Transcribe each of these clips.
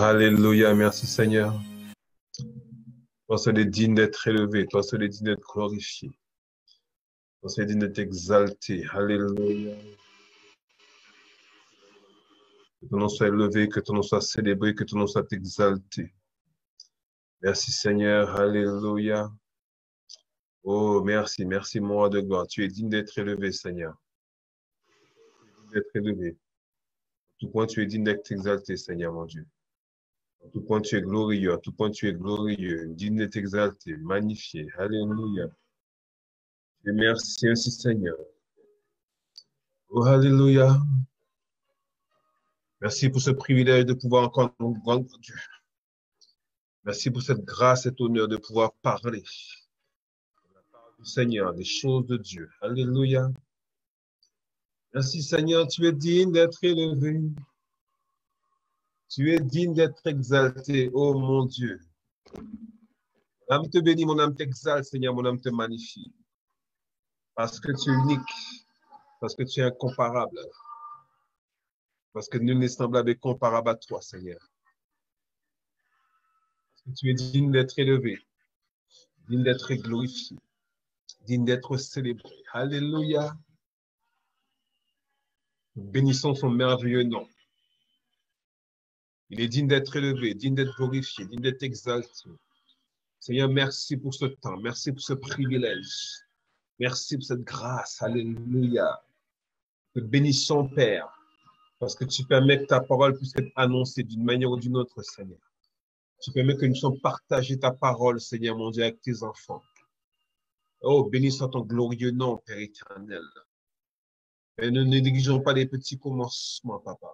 Alléluia, merci Seigneur. Toi seul est digne d'être élevé, toi seul est digne d'être glorifié, toi seul est digne d'être exalté. Alléluia. Que ton nom soit élevé, que ton nom soit célébré, que ton nom soit exalté. Merci Seigneur, alléluia. Oh, merci, merci mon roi de gloire. Tu es digne d'être élevé, Seigneur. D'être élevé. À tout point, tu es digne d'être exalté, Seigneur, mon Dieu. À tout point, tu es glorieux. À tout point, tu es glorieux. Digne d'être exalté, magnifié. Alléluia. Et merci ainsi, Seigneur. Oh, alléluia. Merci pour ce privilège de pouvoir encore nous rendre Dieu. Merci pour cette grâce, cet honneur de pouvoir parler du Seigneur, des choses de Dieu. Alléluia. Merci, Seigneur, tu es digne d'être élevé. Tu es digne d'être exalté, oh mon Dieu. Mon âme te bénit, mon âme t'exalte, Seigneur, mon âme te magnifie. Parce que tu es unique, parce que tu es incomparable, parce que nul n'est semblable et comparable à toi, Seigneur. Parce que tu es digne d'être élevé, digne d'être glorifié, digne d'être célébré. Alléluia. Nous bénissons son merveilleux nom. Il est digne d'être élevé, digne d'être glorifié, digne d'être exalté. Seigneur, merci pour ce temps, merci pour ce privilège. Merci pour cette grâce. Alléluia. Nous te bénissons, Père, parce que tu permets que ta parole puisse être annoncée d'une manière ou d'une autre, Seigneur. Tu permets que nous puissions partager ta parole, Seigneur mon Dieu, avec tes enfants. Oh, béni soit ton glorieux nom, Père éternel. Et nous ne négligeons pas les petits commencements, Papa.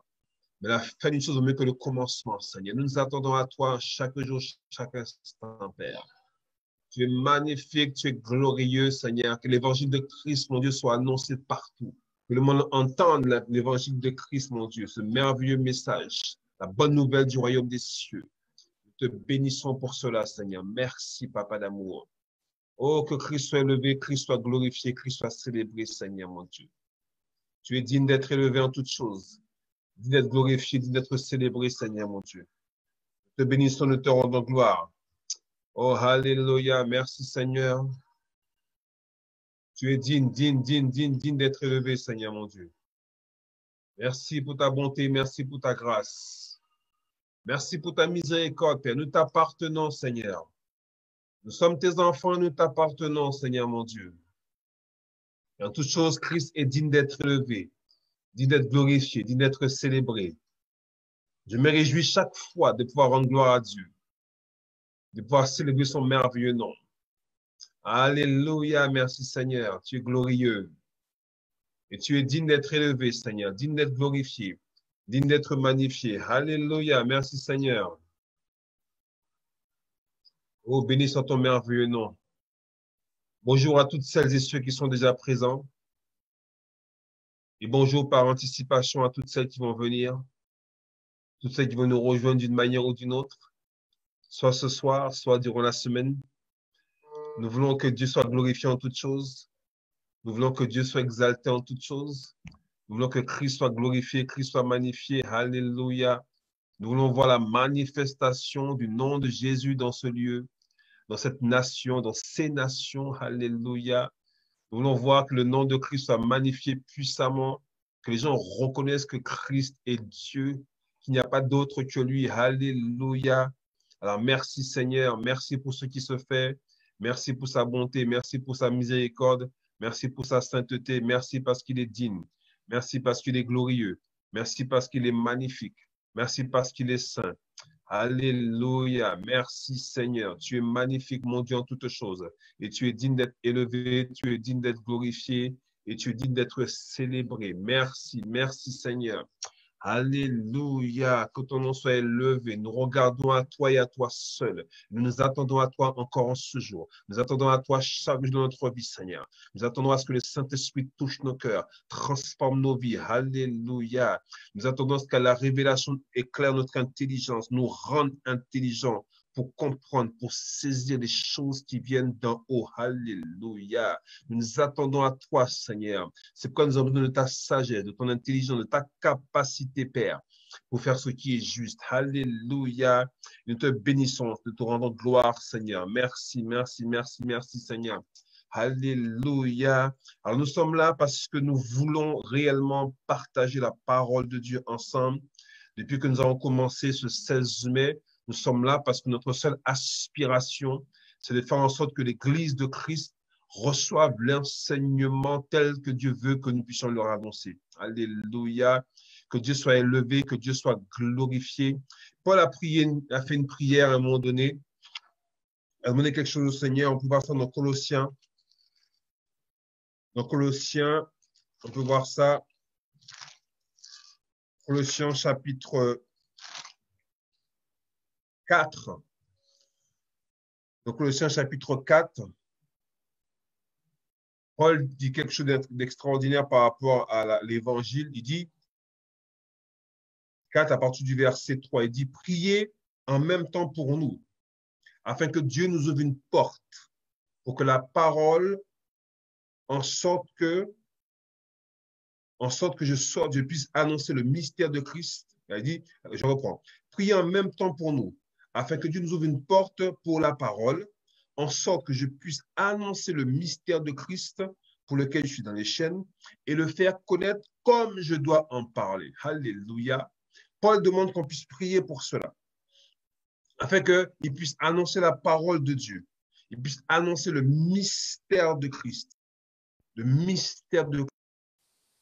Mais la fin d'une chose vaut mieux que le commencement, Seigneur. Nous nous attendons à toi chaque jour, chaque instant, Père. Tu es magnifique, tu es glorieux, Seigneur. Que l'évangile de Christ, mon Dieu, soit annoncé partout. Que le monde entende l'évangile de Christ, mon Dieu, ce merveilleux message, la bonne nouvelle du royaume des cieux. Nous te bénissons pour cela, Seigneur. Merci, Papa d'amour. Oh, que Christ soit élevé, Christ soit glorifié, Christ soit célébré, Seigneur, mon Dieu. Tu es digne d'être élevé en toutes choses, digne d'être glorifié, digne d'être célébré, Seigneur, mon Dieu. Nous te bénissons, nous te rendons gloire. Oh, alléluia. Merci, Seigneur. Tu es digne d'être élevé, Seigneur, mon Dieu. Merci pour ta bonté, merci pour ta grâce. Merci pour ta miséricorde, Père. Nous t'appartenons, Seigneur. Nous sommes tes enfants, nous t'appartenons, Seigneur, mon Dieu. Et en toute chose, Christ est digne d'être élevé, digne d'être glorifié, digne d'être célébré. Je me réjouis chaque fois de pouvoir rendre gloire à Dieu, de pouvoir célébrer son merveilleux nom. Alléluia, merci Seigneur, tu es glorieux. Et tu es digne d'être élevé, Seigneur, digne d'être glorifié, digne d'être magnifié. Alléluia, merci Seigneur. Oh, béni soit ton merveilleux nom. Bonjour à toutes celles et ceux qui sont déjà présents. Et bonjour par anticipation à toutes celles qui vont venir, toutes celles qui vont nous rejoindre d'une manière ou d'une autre, soit ce soir, soit durant la semaine. Nous voulons que Dieu soit glorifié en toutes choses. Nous voulons que Dieu soit exalté en toutes choses. Nous voulons que Christ soit glorifié, Christ soit magnifié. Alléluia. Nous voulons voir la manifestation du nom de Jésus dans ce lieu, dans cette nation, dans ces nations. Alléluia. Nous voulons voir que le nom de Christ soit magnifié puissamment, que les gens reconnaissent que Christ est Dieu, qu'il n'y a pas d'autre que lui. Alléluia. Alors merci Seigneur, merci pour ce qui se fait. Merci pour sa bonté, merci pour sa miséricorde, merci pour sa sainteté, merci parce qu'il est digne, merci parce qu'il est glorieux, merci parce qu'il est magnifique, merci parce qu'il est saint. Alléluia, merci Seigneur, tu es magnifique mon Dieu en toutes choses et tu es digne d'être élevé, tu es digne d'être glorifié et tu es digne d'être célébré. Merci, merci Seigneur. Alléluia, que ton nom soit élevé. Nous regardons à toi et à toi seul. Nous nous attendons à toi encore en ce jour. Nous attendons à toi chaque jour de notre vie, Seigneur. Nous attendons à ce que le Saint-Esprit touche nos cœurs, transforme nos vies. Alléluia. Nous attendons à ce que la révélation éclaire notre intelligence, nous rende intelligents pour comprendre, pour saisir les choses qui viennent d'en haut. Alléluia. Nous nous attendons à toi, Seigneur. C'est pourquoi nous avons besoin de ta sagesse, de ton intelligence, de ta capacité, Père, pour faire ce qui est juste. Alléluia. Nous te bénissons, nous te rendons gloire, Seigneur. Merci, merci, merci, merci, Seigneur. Alléluia. Alors nous sommes là parce que nous voulons réellement partager la parole de Dieu ensemble. Depuis que nous avons commencé ce 16 mai, nous sommes là parce que notre seule aspiration, c'est de faire en sorte que l'Église de Christ reçoive l'enseignement tel que Dieu veut que nous puissions leur annoncer. Alléluia. Que Dieu soit élevé, que Dieu soit glorifié. Paul a fait une prière à un moment donné. Il a demandé quelque chose au Seigneur. On peut voir ça dans Colossiens. Dans Colossiens, on peut voir ça. Colossiens chapitre 4. Donc, Colossiens chapitre 4, Paul dit quelque chose d'extraordinaire par rapport à l'évangile. Il dit, 4 à partir du verset 3, il dit, priez en même temps pour nous, afin que Dieu nous ouvre une porte pour que la parole, en sorte que je puisse annoncer le mystère de Christ. Il dit, je reprends, priez en même temps pour nous, afin que Dieu nous ouvre une porte pour la parole, en sorte que je puisse annoncer le mystère de Christ pour lequel je suis dans les chaînes et le faire connaître comme je dois en parler. Alléluia. Paul demande qu'on puisse prier pour cela, afin qu'il puisse annoncer la parole de Dieu, il puisse annoncer le mystère de Christ, le mystère de Christ.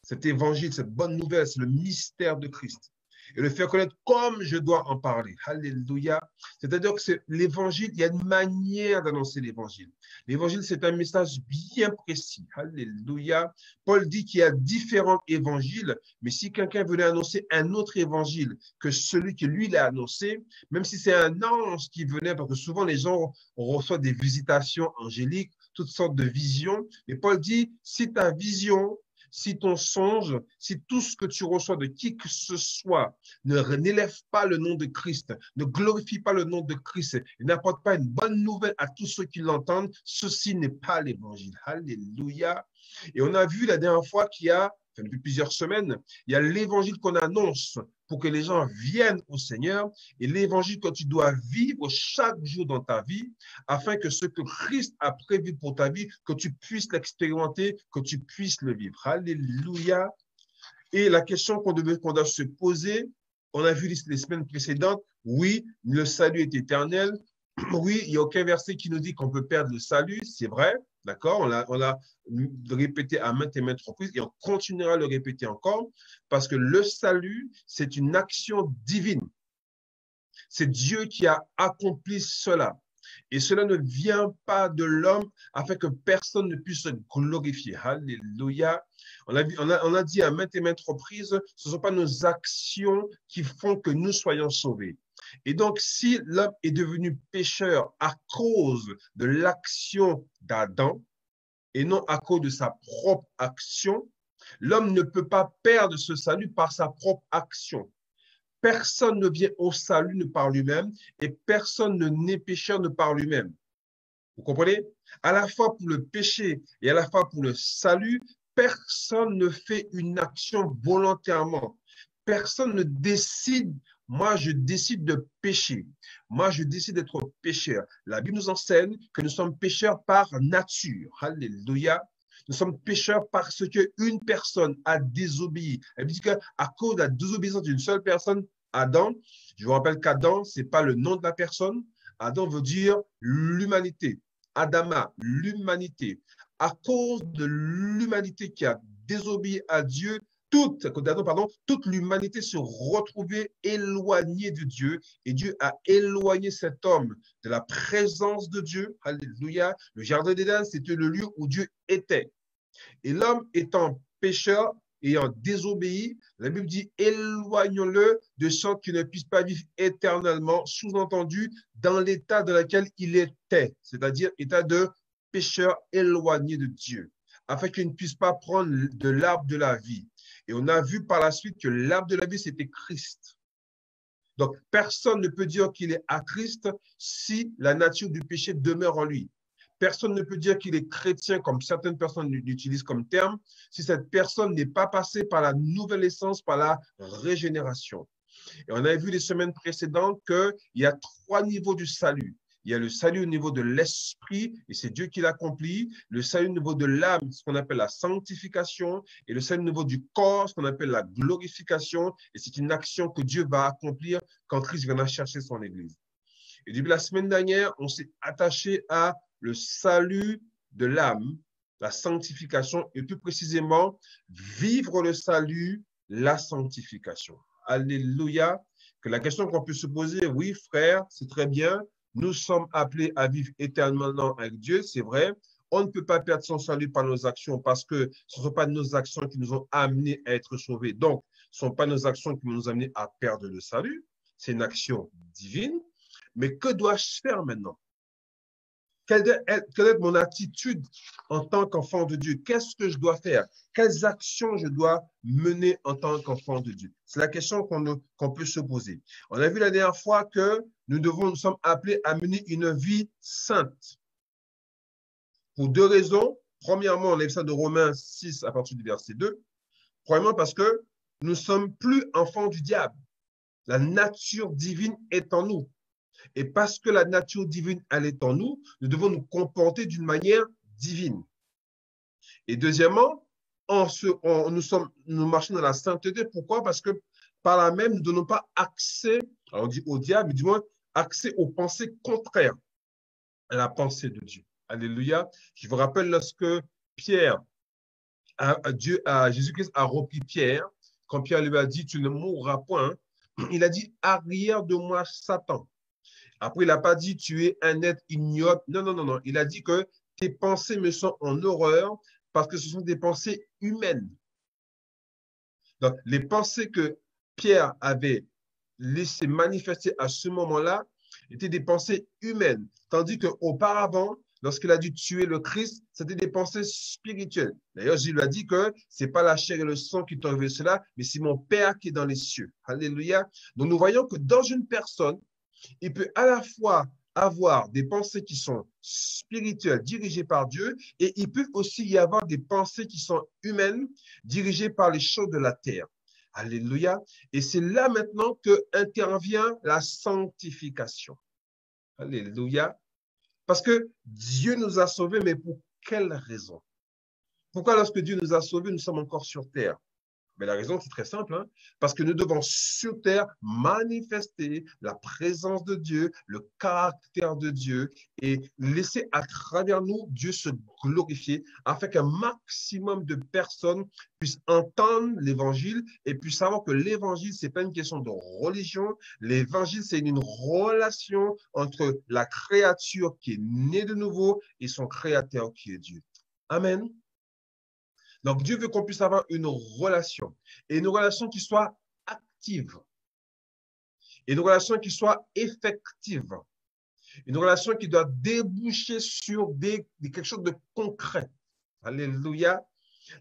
Cet évangile, cette bonne nouvelle, c'est le mystère de Christ. Et le faire connaître comme je dois en parler. Alléluia. C'est-à-dire que c'est l'évangile, il y a une manière d'annoncer l'évangile. L'évangile, c'est un message bien précis. Alléluia. Paul dit qu'il y a différents évangiles, mais si quelqu'un venait annoncer un autre évangile que celui que lui, il a annoncé, même si c'est un ange qui venait, parce que souvent les gens reçoivent des visitations angéliques, toutes sortes de visions, et Paul dit, si ta vision, si ton songe, si tout ce que tu reçois de qui que ce soit n'élève pas le nom de Christ, ne glorifie pas le nom de Christ et n'apporte pas une bonne nouvelle à tous ceux qui l'entendent, ceci n'est pas l'évangile. Alléluia. Et on a vu la dernière fois depuis plusieurs semaines, il y a l'évangile qu'on annonce pour que les gens viennent au Seigneur et l'évangile que tu dois vivre chaque jour dans ta vie afin que ce que Christ a prévu pour ta vie, que tu puisses l'expérimenter, que tu puisses le vivre. Alléluia. Et la question qu'on doit se poser, on a vu les semaines précédentes, oui, le salut est éternel. Oui, il n'y a aucun verset qui nous dit qu'on peut perdre le salut, c'est vrai, d'accord? On l'a répété à maintes et maintes reprises et on continuera à le répéter encore parce que le salut, c'est une action divine. C'est Dieu qui a accompli cela. Et cela ne vient pas de l'homme afin que personne ne puisse se glorifier. Alléluia. On a dit à maintes et maintes reprises, ce ne sont pas nos actions qui font que nous soyons sauvés. Et donc, si l'homme est devenu pécheur à cause de l'action d'Adam et non à cause de sa propre action, l'homme ne peut pas perdre ce salut par sa propre action. Personne ne vient au salut par lui-même et personne ne naît pécheur par lui-même. Vous comprenez? À la fois pour le péché et à la fois pour le salut, personne ne fait une action volontairement. Personne ne décide, moi je décide de pécher. Moi je décide d'être pécheur. La Bible nous enseigne que nous sommes pécheurs par nature. Alléluia. Nous sommes pécheurs parce qu'une personne a désobéi. Elle dit qu'à cause de la désobéissance d'une seule personne, Adam, je vous rappelle qu'Adam, ce n'est pas le nom de la personne. Adam veut dire l'humanité. Adama, l'humanité. À cause de l'humanité qui a désobéi à Dieu, toute l'humanité se retrouvait éloignée de Dieu et Dieu a éloigné cet homme de la présence de Dieu. Alléluia. Le jardin d'Éden, c'était le lieu où Dieu était. Et l'homme étant pécheur, ayant désobéi, la Bible dit éloignons-le de sorte qu'il ne puisse pas vivre éternellement, sous-entendu dans l'état dans lequel il était, c'est-à-dire état de pécheur éloigné de Dieu, afin qu'il ne puisse pas prendre de l'arbre de la vie. Et on a vu par la suite que l'arbre de la vie, c'était Christ. Donc, personne ne peut dire qu'il est à Christ si la nature du péché demeure en lui. Personne ne peut dire qu'il est chrétien, comme certaines personnes l'utilisent comme terme, si cette personne n'est pas passée par la nouvelle essence, par la régénération. Et on avait vu les semaines précédentes qu'il y a 3 niveaux du salut. Il y a le salut au niveau de l'esprit, et c'est Dieu qui l'accomplit. Le salut au niveau de l'âme, ce qu'on appelle la sanctification. Et le salut au niveau du corps, ce qu'on appelle la glorification. Et c'est une action que Dieu va accomplir quand Christ viendra chercher son Église. Et depuis la semaine dernière, on s'est attaché à le salut de l'âme, la sanctification, et plus précisément, vivre le salut, la sanctification. Alléluia. Que la question qu'on peut se poser, oui, frère, c'est très bien. Nous sommes appelés à vivre éternellement avec Dieu, c'est vrai. On ne peut pas perdre son salut par nos actions parce que ce ne sont pas nos actions qui nous ont amenés à être sauvés. Donc, ce ne sont pas nos actions qui nous ont amenés à perdre le salut. C'est une action divine. Mais que dois-je faire maintenant? Quelle est mon attitude en tant qu'enfant de Dieu? Qu'est-ce que je dois faire? Quelles actions je dois mener en tant qu'enfant de Dieu? C'est la question qu'on peut se poser. On a vu la dernière fois que nous sommes appelés à mener une vie sainte. Pour 2 raisons. Premièrement, on a vu ça de Romains 6 à partir du verset 2. Premièrement, parce que nous ne sommes plus enfants du diable. La nature divine est en nous. Et parce que la nature divine, elle est en nous, nous devons nous comporter d'une manière divine. Et deuxièmement, nous marchons dans la sainteté. Pourquoi? Parce que par là même, nous ne donnons pas accès, alors on dit au diable, mais du moins accès aux pensées contraires à la pensée de Dieu. Alléluia. Je vous rappelle lorsque Jésus-Christ a repris Pierre, quand Pierre lui a dit, tu ne mourras point, il a dit, arrière de moi, Satan. Après, il n'a pas dit tu es un être ignoble. Non, non, non, non. Il a dit que tes pensées me sont en horreur parce que ce sont des pensées humaines. Donc, les pensées que Pierre avait laissées manifester à ce moment-là étaient des pensées humaines. Tandis qu'auparavant, lorsqu'il a dû tuer le Christ, c'était des pensées spirituelles. D'ailleurs, Jésus lui a dit que ce n'est pas la chair et le sang qui t'ont révélé cela, mais c'est mon Père qui est dans les cieux. Alléluia. Donc, nous voyons que dans une personne, il peut à la fois avoir des pensées qui sont spirituelles, dirigées par Dieu, et il peut aussi y avoir des pensées qui sont humaines, dirigées par les choses de la terre. Alléluia. Et c'est là maintenant que intervient la sanctification. Alléluia. Parce que Dieu nous a sauvés, mais pour quelle raison? Pourquoi lorsque Dieu nous a sauvés, nous sommes encore sur terre? Mais la raison, c'est très simple, hein? Parce que nous devons sur terre manifester la présence de Dieu, le caractère de Dieu et laisser à travers nous Dieu se glorifier afin qu'un maximum de personnes puissent entendre l'évangile et puissent savoir que l'évangile, ce n'est pas une question de religion. L'évangile, c'est une relation entre la créature qui est née de nouveau et son créateur qui est Dieu. Amen. Donc, Dieu veut qu'on puisse avoir une relation, et une relation qui soit active, une relation qui soit effective, une relation qui doit déboucher sur quelque chose de concret. Alléluia.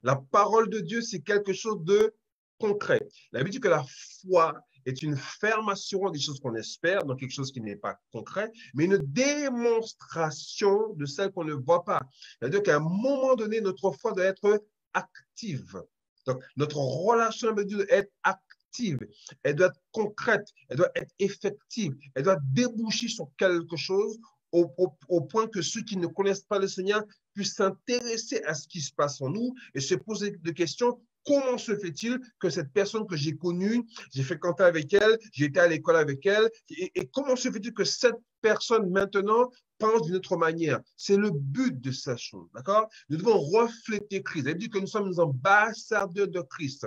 La parole de Dieu, c'est quelque chose de concret. La Bible dit que la foi est une ferme assurance des choses qu'on espère, donc quelque chose qui n'est pas concret, mais une démonstration de celle qu'on ne voit pas. C'est-à-dire qu'à un moment donné, notre foi doit être active. Donc, notre relation avec Dieu doit être active, elle doit être concrète, elle doit être effective, elle doit déboucher sur quelque chose au point que ceux qui ne connaissent pas le Seigneur puissent s'intéresser à ce qui se passe en nous et se poser des questions. Comment se fait-il que cette personne que j'ai connue, j'ai fréquenté avec elle, j'ai été à l'école avec elle, et comment se fait-il que cette personne maintenant pense d'une autre manière? C'est le but de cette chose, d'accord? Nous devons refléter Christ. Elle dit que nous sommes les ambassadeurs de Christ.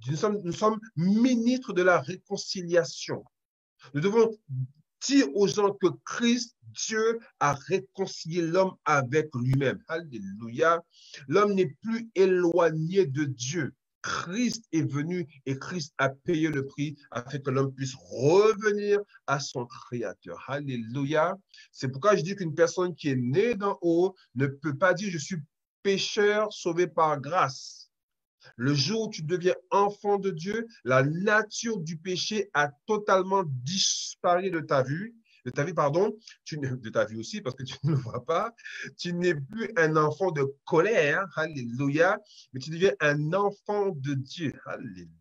Nous sommes ministres de la réconciliation. Nous devons dire aux gens que Christ, Dieu, a réconcilié l'homme avec lui-même. Alléluia. L'homme n'est plus éloigné de Dieu. Christ est venu et Christ a payé le prix afin que l'homme puisse revenir à son Créateur. Alléluia. C'est pourquoi je dis qu'une personne qui est née d'en haut ne peut pas dire je suis pécheur sauvé par grâce. Le jour où tu deviens enfant de Dieu, la nature du péché a totalement disparu de ta vie, pardon, de ta vie aussi, parce que tu ne le vois pas. Tu n'es plus un enfant de colère, alléluia, mais tu deviens un enfant de Dieu, alléluia.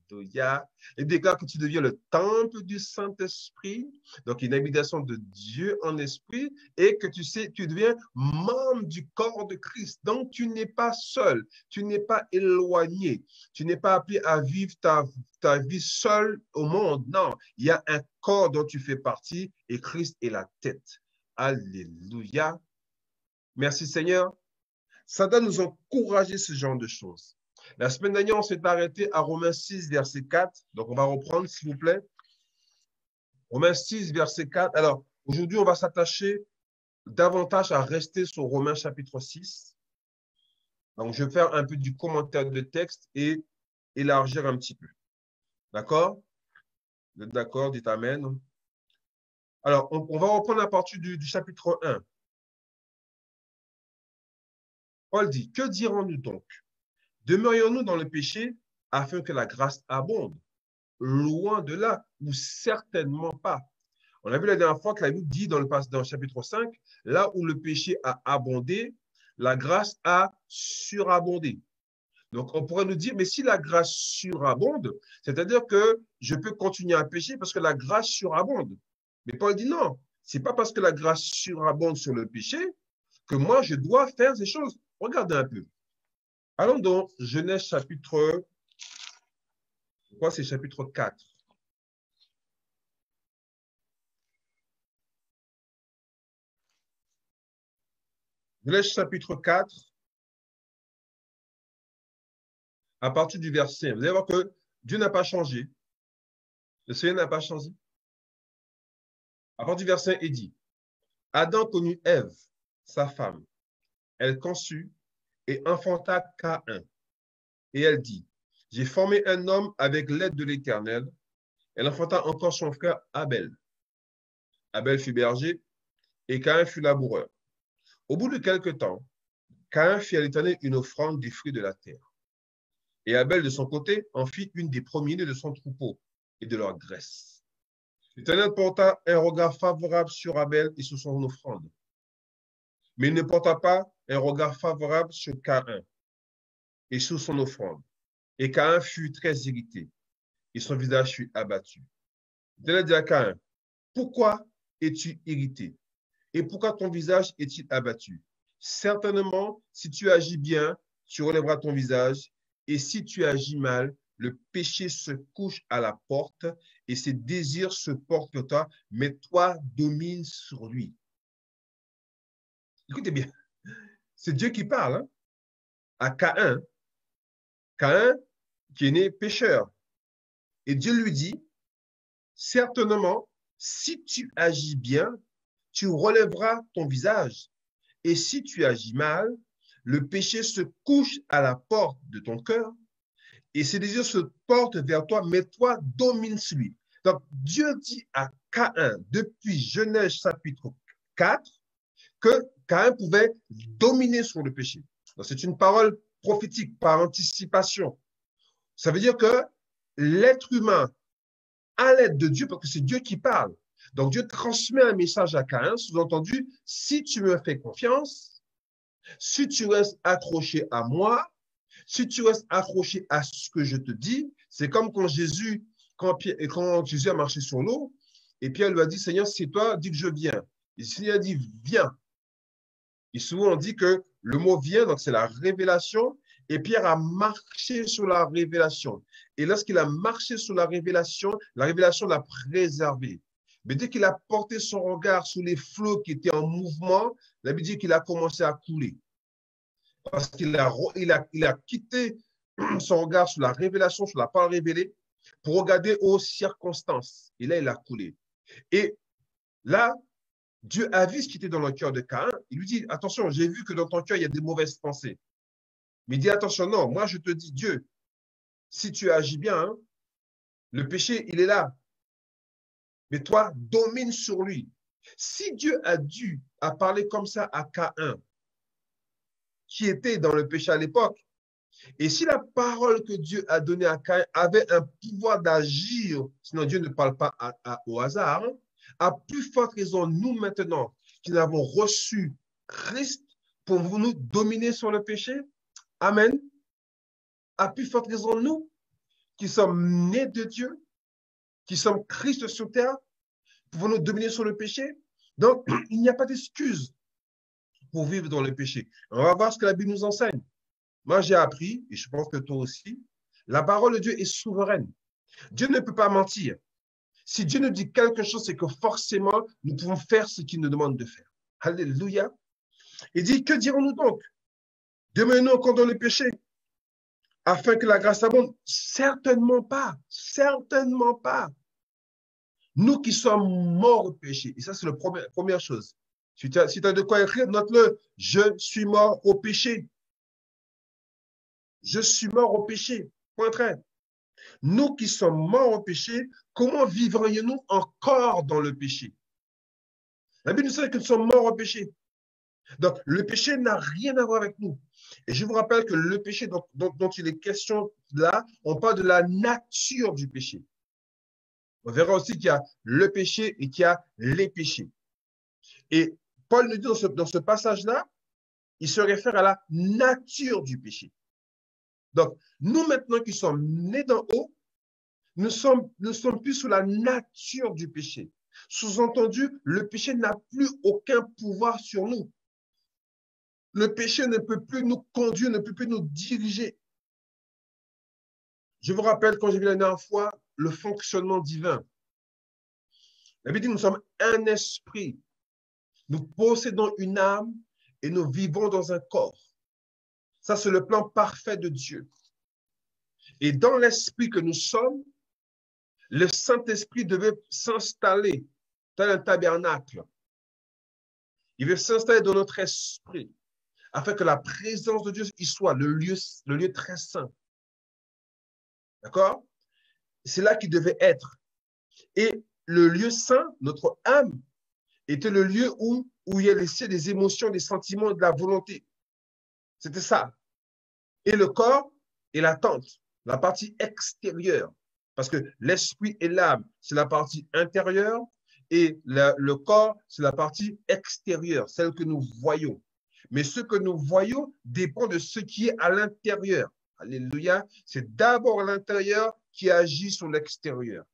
Il déclare que tu deviens le temple du Saint-Esprit, donc une habitation de Dieu en esprit, et que tu sais, tu deviens membre du corps de Christ. Donc, tu n'es pas seul, tu n'es pas éloigné, tu n'es pas appelé à vivre ta vie seule au monde. Non, il y a un corps dont tu fais partie et Christ est la tête. Alléluia. Merci Seigneur. Ça doit nous encourager ce genre de choses. La semaine dernière, on s'est arrêté à Romains 6, verset 4. Donc, on va reprendre, s'il vous plaît. Romains 6, verset 4. Alors, aujourd'hui, on va s'attacher davantage à rester sur Romains chapitre 6. Donc, je vais faire un peu du commentaire de texte et élargir un petit peu. D'accord? Vous êtes d'accord? Dites Amen. Alors, on va reprendre à partir du chapitre 1. Paul dit, que dirons-nous donc? Demeurions-nous dans le péché afin que la grâce abonde? Loin de là, ou certainement pas. On a vu la dernière fois que la Bible dit dans le chapitre 5, là où le péché a abondé, la grâce a surabondé. Donc, on pourrait nous dire, mais si la grâce surabonde, c'est-à-dire que je peux continuer à pécher parce que la grâce surabonde. Mais Paul dit non, c'est pas parce que la grâce surabonde sur le péché que moi, je dois faire ces choses. Regardez un peu. Allons dans Genèse chapitre, je crois que c'est chapitre 4. Genèse chapitre 4, à partir du verset 1. Vous allez voir que Dieu n'a pas changé. Le Seigneur n'a pas changé. À partir du verset 1, il dit, Adam connut Ève, sa femme. Elle conçut et enfanta Caïn. Et elle dit, j'ai formé un homme avec l'aide de l'Éternel. Elle enfanta encore son frère Abel. Abel fut berger et Caïn fut laboureur. Au bout de quelque temps, Caïn fit à l'Éternel une offrande des fruits de la terre. Et Abel, de son côté, en fit une des premiers-nés de son troupeau et de leur graisse. L'Éternel porta un regard favorable sur Abel et sur son offrande. Mais il ne porta pas un regard favorable sur Caïn et sur son offrande. Et Caïn fut très irrité et son visage fut abattu. L'Éternel dit à Caïn, pourquoi es-tu irrité? Et pourquoi ton visage est-il abattu? Certainement, si tu agis bien, tu relèveras ton visage, et si tu agis mal, le péché se couche à la porte, et ses désirs se portent sur toi, mais toi domine sur lui. Écoutez bien, c'est Dieu qui parle hein, à Caïn. Caïn qui est né pécheur. Et Dieu lui dit, certainement, si tu agis bien, tu relèveras ton visage. Et si tu agis mal, le péché se couche à la porte de ton cœur et ses désirs se portent vers toi, mais toi domine sur lui. Donc, Dieu dit à Caïn, depuis Genèse chapitre 4, que Caïn pouvait dominer sur le péché. C'est une parole prophétique par anticipation. Ça veut dire que l'être humain, à l'aide de Dieu, parce que c'est Dieu qui parle. Donc Dieu transmet un message à Caïn, sous-entendu, si tu me fais confiance, si tu restes accroché à moi, si tu restes accroché à ce que je te dis, c'est comme quand Jésus a marché sur l'eau, et Pierre lui a dit, Seigneur, c'est toi, dis que je viens. Et le Seigneur a dit, viens. Et souvent on dit que le mot vient, donc c'est la révélation, et Pierre a marché sur la révélation. Et lorsqu'il a marché sur la révélation l'a préservé. Mais dès qu'il a porté son regard sur les flots qui étaient en mouvement, la Bible dit qu'il a commencé à couler. Parce qu'il a quitté son regard sur la révélation, sur la parole révélée, pour regarder aux circonstances. Et là, il a coulé. Et là, Dieu a vu ce qui était dans le cœur de Caïn. Il lui dit, attention, j'ai vu que dans ton cœur, il y a des mauvaises pensées. Mais il dit, attention, non, moi je te dis, Dieu, si tu agis bien, hein, le péché, il est là. Mais toi, domine sur lui. Si Dieu a dû parler comme ça à Caïn, qui était dans le péché à l'époque, Et si la parole que Dieu a donnée à Caïn avait un pouvoir d'agir, sinon Dieu ne parle pas au hasard, hein, à plus forte raison, nous maintenant, qui n'avons reçu Christ pour nous dominer sur le péché, amen, à plus forte raison, nous, qui sommes nés de Dieu, qui sommes Christ sur terre, pour nous dominer sur le péché. Donc, il n'y a pas d'excuse pour vivre dans le péché. On va voir ce que la Bible nous enseigne. Moi, j'ai appris, et je pense que toi aussi, la parole de Dieu est souveraine. Dieu ne peut pas mentir. Si Dieu nous dit quelque chose, c'est que forcément, nous pouvons faire ce qu'il nous demande de faire. Alléluia. Il dit, que dirons-nous donc? Demeurons-nous encore dans le péché, afin que la grâce abonde? Certainement pas. Certainement pas. Nous qui sommes morts au péché. Et ça, c'est la première chose. Si tu as de quoi écrire, note-le. Je suis mort au péché. Je suis mort au péché. Point trait. Nous qui sommes morts au péché, comment vivrions-nous encore dans le péché? La Bible nous dit que nous sommes morts au péché. Donc, le péché n'a rien à voir avec nous. Et je vous rappelle que le péché dont il est question là, on parle de la nature du péché. On verra aussi qu'il y a le péché et qu'il y a les péchés. Et Paul nous dit dans ce passage-là, il se réfère à la nature du péché. Donc, nous maintenant qui sommes nés d'en haut, ne sommes plus sous la nature du péché. Sous-entendu, le péché n'a plus aucun pouvoir sur nous. Le péché ne peut plus nous conduire, ne peut plus nous diriger. Je vous rappelle, quand j'ai vu la dernière fois, le fonctionnement divin. La Bible dit que nous sommes un esprit. Nous possédons une âme et nous vivons dans un corps. Ça, c'est le plan parfait de Dieu. Et dans l'esprit que nous sommes, le Saint-Esprit devait s'installer tel un tabernacle. Il veut s'installer dans notre esprit afin que la présence de Dieu y soit, le lieu très saint. D'accord? C'est là qu'il devait être. Et le lieu saint, notre âme, était le lieu où il y a laissé des émotions, des sentiments et de la volonté. C'était ça. Et le corps est la tente, la partie extérieure. Parce que l'esprit et l'âme, c'est la partie intérieure et le corps, c'est la partie extérieure, celle que nous voyons. Mais ce que nous voyons dépend de ce qui est à l'intérieur. Alléluia. C'est d'abord l'intérieur qui agit sur l'extérieur.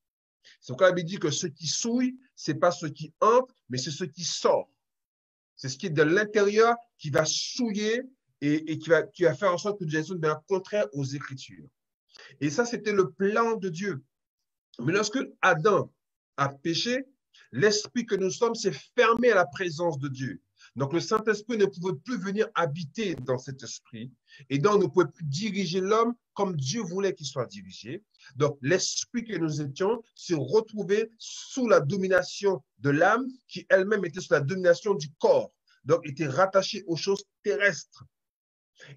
C'est pourquoi la Bible dit que ce qui souille, ce n'est pas ce qui entre, mais c'est ce qui sort. C'est ce qui est de l'intérieur qui va souiller et qui va faire en sorte que Jésus devient contraire aux Écritures. Et ça, c'était le plan de Dieu. Mais lorsque Adam a péché, l'esprit que nous sommes s'est fermé à la présence de Dieu. Donc, le Saint-Esprit ne pouvait plus venir habiter dans cet esprit. Et donc, ne pouvait plus diriger l'homme comme Dieu voulait qu'il soit dirigé. Donc, l'esprit que nous étions se retrouvait sous la domination de l'âme qui elle-même était sous la domination du corps. Donc, était rattachée aux choses terrestres.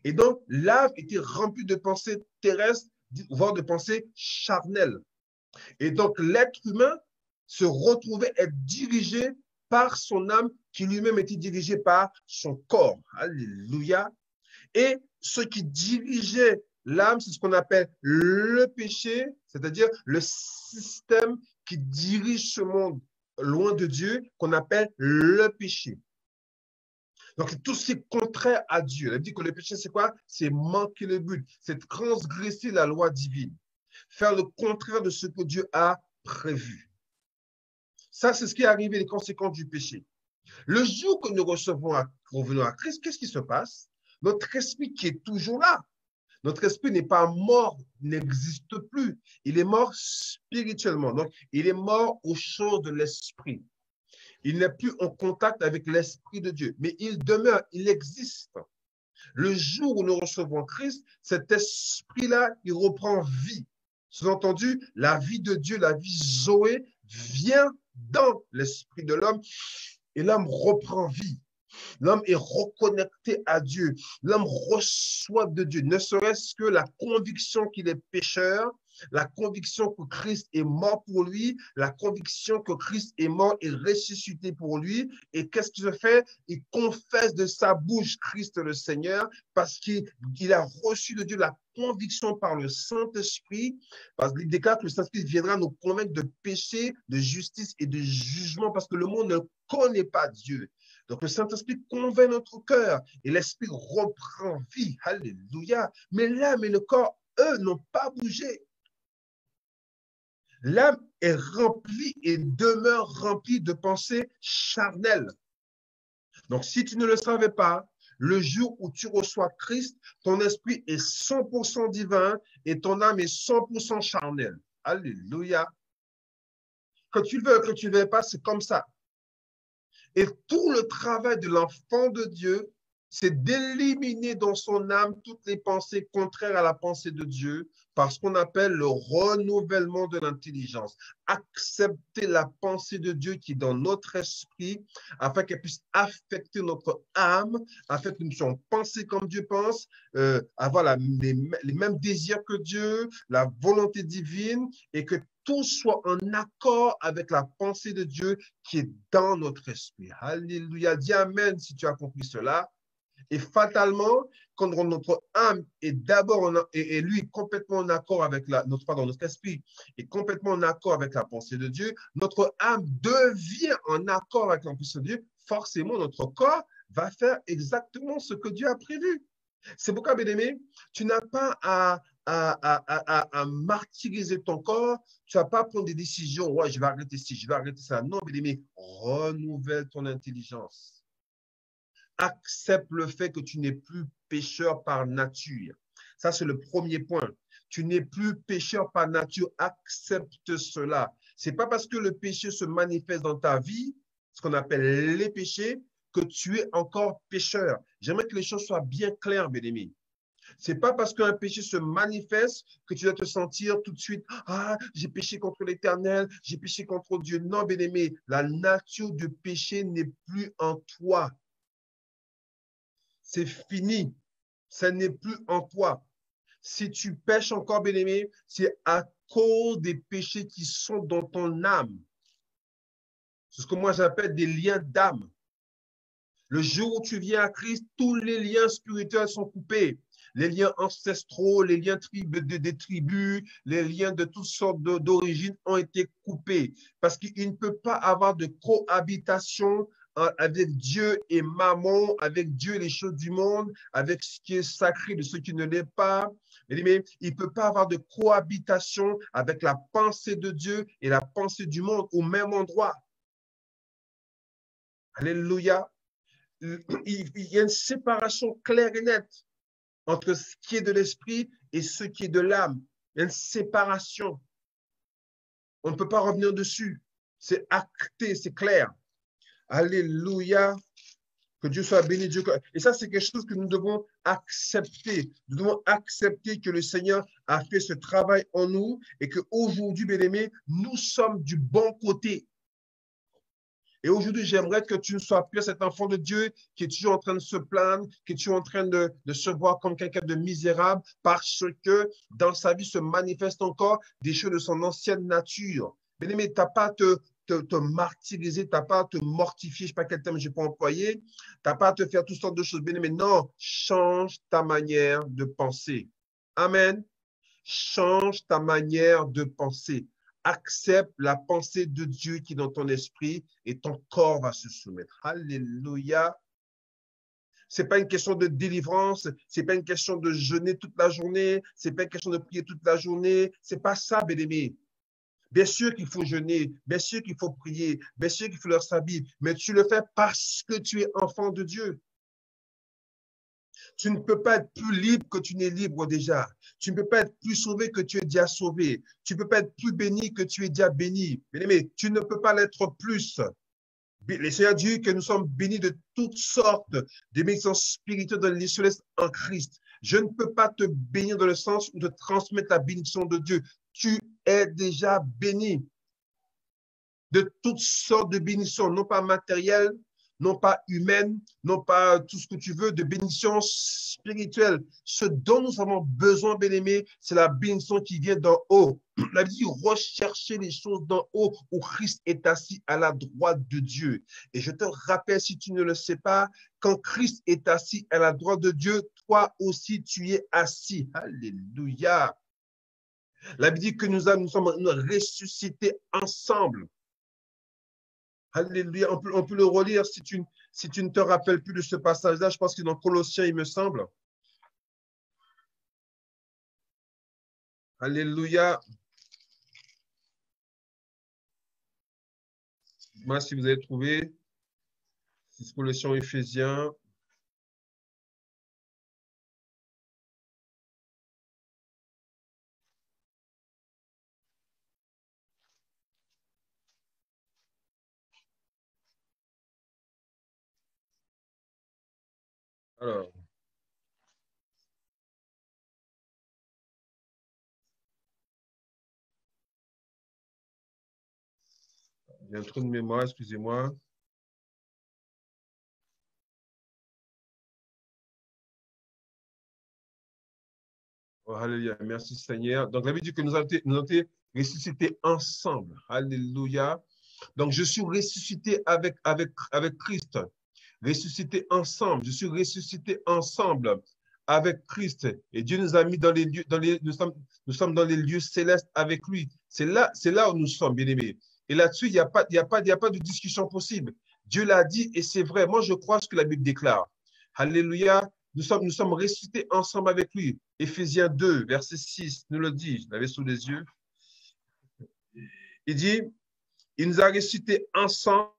Et donc, l'âme était remplie de pensées terrestres, voire de pensées charnelles. Et donc, l'être humain se retrouvait être dirigé par son âme qui lui-même était dirigé par son corps. Alléluia. Et ce qui dirigeait l'âme, c'est ce qu'on appelle le péché, c'est-à-dire le système qui dirige ce monde loin de Dieu, qu'on appelle le péché. Donc, tout ce qui est contraire à Dieu. Elle dit que le péché, c'est quoi? C'est manquer le but, c'est transgresser la loi divine, faire le contraire de ce que Dieu a prévu. Ça, c'est ce qui est arrivé, les conséquences du péché. Le jour que nous revenons à Christ, qu'est-ce qui se passe? Notre esprit qui est toujours là. Notre esprit n'est pas mort, n'existe plus. Il est mort spirituellement. Donc, il est mort aux choses de l'esprit. Il n'est plus en contact avec l'esprit de Dieu. Mais il demeure, il existe. Le jour où nous recevons Christ, cet esprit-là, il reprend vie. Sous-entendu, la vie de Dieu, la vie Zoé, vient dans l'esprit de l'homme et l'homme reprend vie. L'homme est reconnecté à Dieu. L'homme reçoit de Dieu, ne serait-ce que la conviction qu'il est pécheur la conviction que Christ est mort pour lui, la conviction que Christ est mort et ressuscité pour lui. Et qu'est-ce qu'il fait? Il confesse de sa bouche Christ le Seigneur parce qu'il a reçu de Dieu la conviction par le Saint-Esprit, parce qu'il déclare que le Saint-Esprit viendra nous convaincre de péché, de justice et de jugement, parce que le monde ne connaît pas Dieu. Donc le Saint-Esprit convainc notre cœur et l'Esprit reprend vie. Alléluia. Mais l'âme et le corps, eux, n'ont pas bougé. L'âme est remplie et demeure remplie de pensées charnelles. Donc si tu ne le savais pas, le jour où tu reçois Christ, ton esprit est 100% divin et ton âme est 100% charnelle. Alléluia. Que tu veux, que tu ne veux pas, c'est comme ça. Et tout le travail de l'enfant de Dieu, c'est d'éliminer dans son âme toutes les pensées contraires à la pensée de Dieu par ce qu'on appelle le renouvellement de l'intelligence. Accepter la pensée de Dieu qui est dans notre esprit afin qu'elle puisse affecter notre âme, afin que nous puissions penser comme Dieu pense, avoir les mêmes désirs que Dieu, la volonté divine et que tout soit en accord avec la pensée de Dieu qui est dans notre esprit. Alléluia. Dis Amen si tu as compris cela. Et fatalement, quand notre âme est d'abord et lui complètement en accord avec notre esprit est complètement en accord avec la pensée de Dieu, notre âme devient en accord avec la pensée de Dieu, forcément notre corps va faire exactement ce que Dieu a prévu. C'est pourquoi, bien-aimé, tu n'as pas à martyriser ton corps, tu n'as pas à prendre des décisions, ouais, je vais arrêter ci, je vais arrêter ça. Non, bien-aimé, renouvelle ton intelligence. Accepte le fait que tu n'es plus pécheur par nature. Ça, c'est le premier point. Tu n'es plus pécheur par nature. Accepte cela. Ce n'est pas parce que le péché se manifeste dans ta vie, ce qu'on appelle les péchés, que tu es encore pécheur. J'aimerais que les choses soient bien claires, bien-aimés. Ce n'est pas parce qu'un péché se manifeste que tu dois te sentir tout de suite, ah, j'ai péché contre l'Éternel, j'ai péché contre Dieu. Non, bien-aimé, la nature du péché n'est plus en toi. C'est fini. Ça n'est plus en toi. Si tu pèches encore, bien-aimé, c'est à cause des péchés qui sont dans ton âme. C'est ce que moi j'appelle des liens d'âme. Le jour où tu viens à Christ, tous les liens spirituels sont coupés. Les liens ancestraux, les liens des tribus, les liens de toutes sortes d'origines ont été coupés. Parce qu'il ne peut pas avoir de cohabitation avec Dieu et Mammon, avec Dieu et les choses du monde, avec ce qui est sacré de ce qui ne l'est pas. Mais il ne peut pas avoir de cohabitation avec la pensée de Dieu et la pensée du monde au même endroit. Alléluia. Il y a une séparation claire et nette entre ce qui est de l'esprit et ce qui est de l'âme. Il y a une séparation. On ne peut pas revenir dessus. C'est acté, c'est clair. Alléluia. Que Dieu soit béni. Dieu. Et ça, c'est quelque chose que nous devons accepter. Nous devons accepter que le Seigneur a fait ce travail en nous et qu'aujourd'hui, bien-aimés, nous sommes du bon côté. Et aujourd'hui, j'aimerais que tu ne sois plus cet enfant de Dieu qui est toujours en train de se plaindre, qui est toujours en train de se voir comme quelqu'un de misérable parce que dans sa vie se manifestent encore des choses de son ancienne nature. Bien-aimé, tu n'as pas à te martyriser, tu n'as pas à te mortifier, je ne sais pas quel terme je peux employer, tu n'as pas à te faire toutes sortes de choses. Bien-aimé, non, change ta manière de penser. Amen. Change ta manière de penser. Accepte la pensée de Dieu qui est dans ton esprit et ton corps va se soumettre. Alléluia. Ce n'est pas une question de délivrance, ce n'est pas une question de jeûner toute la journée, ce n'est pas une question de prier toute la journée. Ce n'est pas ça, bien-aimé. Bien sûr qu'il faut jeûner, bien sûr qu'il faut prier, bien sûr qu'il faut leur s'habiller, mais tu le fais parce que tu es enfant de Dieu. Tu ne peux pas être plus libre que tu n'es libre déjà. Tu ne peux pas être plus sauvé que tu es déjà sauvé. Tu ne peux pas être plus béni que tu es déjà béni. Mais tu ne peux pas l'être plus. Le Seigneur dit que nous sommes bénis de toutes sortes de bénédictions spirituelles dans les célestes en Christ. Je ne peux pas te bénir dans le sens où te transmettre la bénédiction de Dieu. Tu es déjà béni de toutes sortes de bénédictions, non pas matérielles, non pas humaine, non pas tout ce que tu veux, de bénédiction spirituelle. Ce dont nous avons besoin, bien-aimés, c'est la bénédiction qui vient d'en haut. La Bible dit, recherchez les choses d'en haut où Christ est assis à la droite de Dieu. Et je te rappelle, si tu ne le sais pas, quand Christ est assis à la droite de Dieu, toi aussi tu es assis. Alléluia. La Bible dit que nous sommes ressuscités ensemble. Alléluia. On peut le relire si tu ne te rappelles plus de ce passage-là. Je pense que dans Colossiens, il me semble. Alléluia. Moi, si vous avez trouvé, c'est Colossiens, Éphésiens. Alors, il y a un trou de mémoire, excusez-moi. Oh, alléluia. Merci Seigneur. Donc, la Bible dit que nous avons été ressuscités ensemble. Alléluia. Donc, je suis ressuscité avec Christ. Ressuscité ensemble. Je suis ressuscité ensemble avec Christ. Et Dieu nous a mis dans les lieux, nous sommes dans les lieux célestes avec lui. C'est là où nous sommes, bien-aimés. Et là-dessus, il n'y a pas de discussion possible. Dieu l'a dit et c'est vrai. Moi, je crois ce que la Bible déclare. Alléluia. Nous sommes ressuscités ensemble avec lui. Éphésiens 2, verset 6, nous le dit. Je l'avais sous les yeux. Il dit, il nous a ressuscités ensemble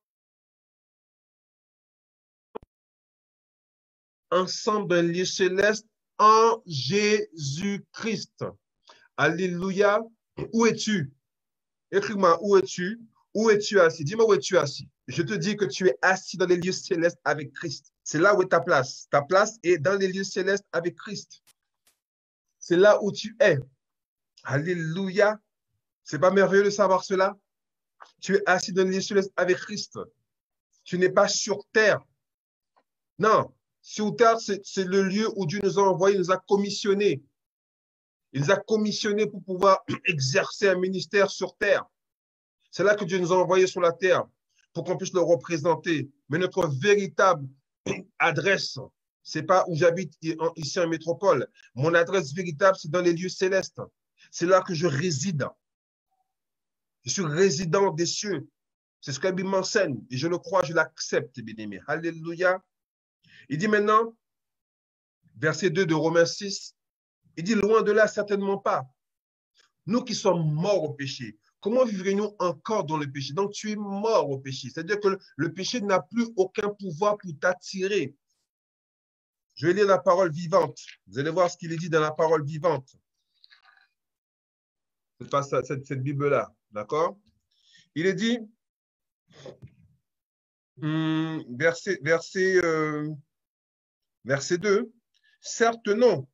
dans les lieux célestes en Jésus-Christ. Alléluia. Où es-tu? Écris-moi, où es-tu? Où es-tu assis? Dis-moi où es-tu assis. Je te dis que tu es assis dans les lieux célestes avec Christ. C'est là où est ta place. Ta place est dans les lieux célestes avec Christ. C'est là où tu es. Alléluia. C'est pas merveilleux de savoir cela? Tu es assis dans les lieux célestes avec Christ. Tu n'es pas sur terre. Non. Sur terre, c'est le lieu où Dieu nous a envoyés, nous a commissionnés. Il nous a commissionnés pour pouvoir exercer un ministère sur terre. C'est là que Dieu nous a envoyés sur la terre pour qu'on puisse le représenter. Mais notre véritable adresse, c'est pas où j'habite ici en métropole. Mon adresse véritable, c'est dans les lieux célestes. C'est là que je réside. Je suis résident des cieux. C'est ce que la Bible m'enseigne. Et je le crois, je l'accepte, bien-aimé. Alléluia. Il dit maintenant, verset 2 de Romains 6, il dit, loin de là, certainement pas. Nous qui sommes morts au péché, comment vivrions-nous encore dans le péché? Donc, tu es mort au péché. C'est-à-dire que le péché n'a plus aucun pouvoir pour t'attirer. Je vais lire la parole vivante. Vous allez voir ce qu'il est dit dans la parole vivante. C'est pas cette Bible-là. D'accord? Il est dit, verset 2, certes non,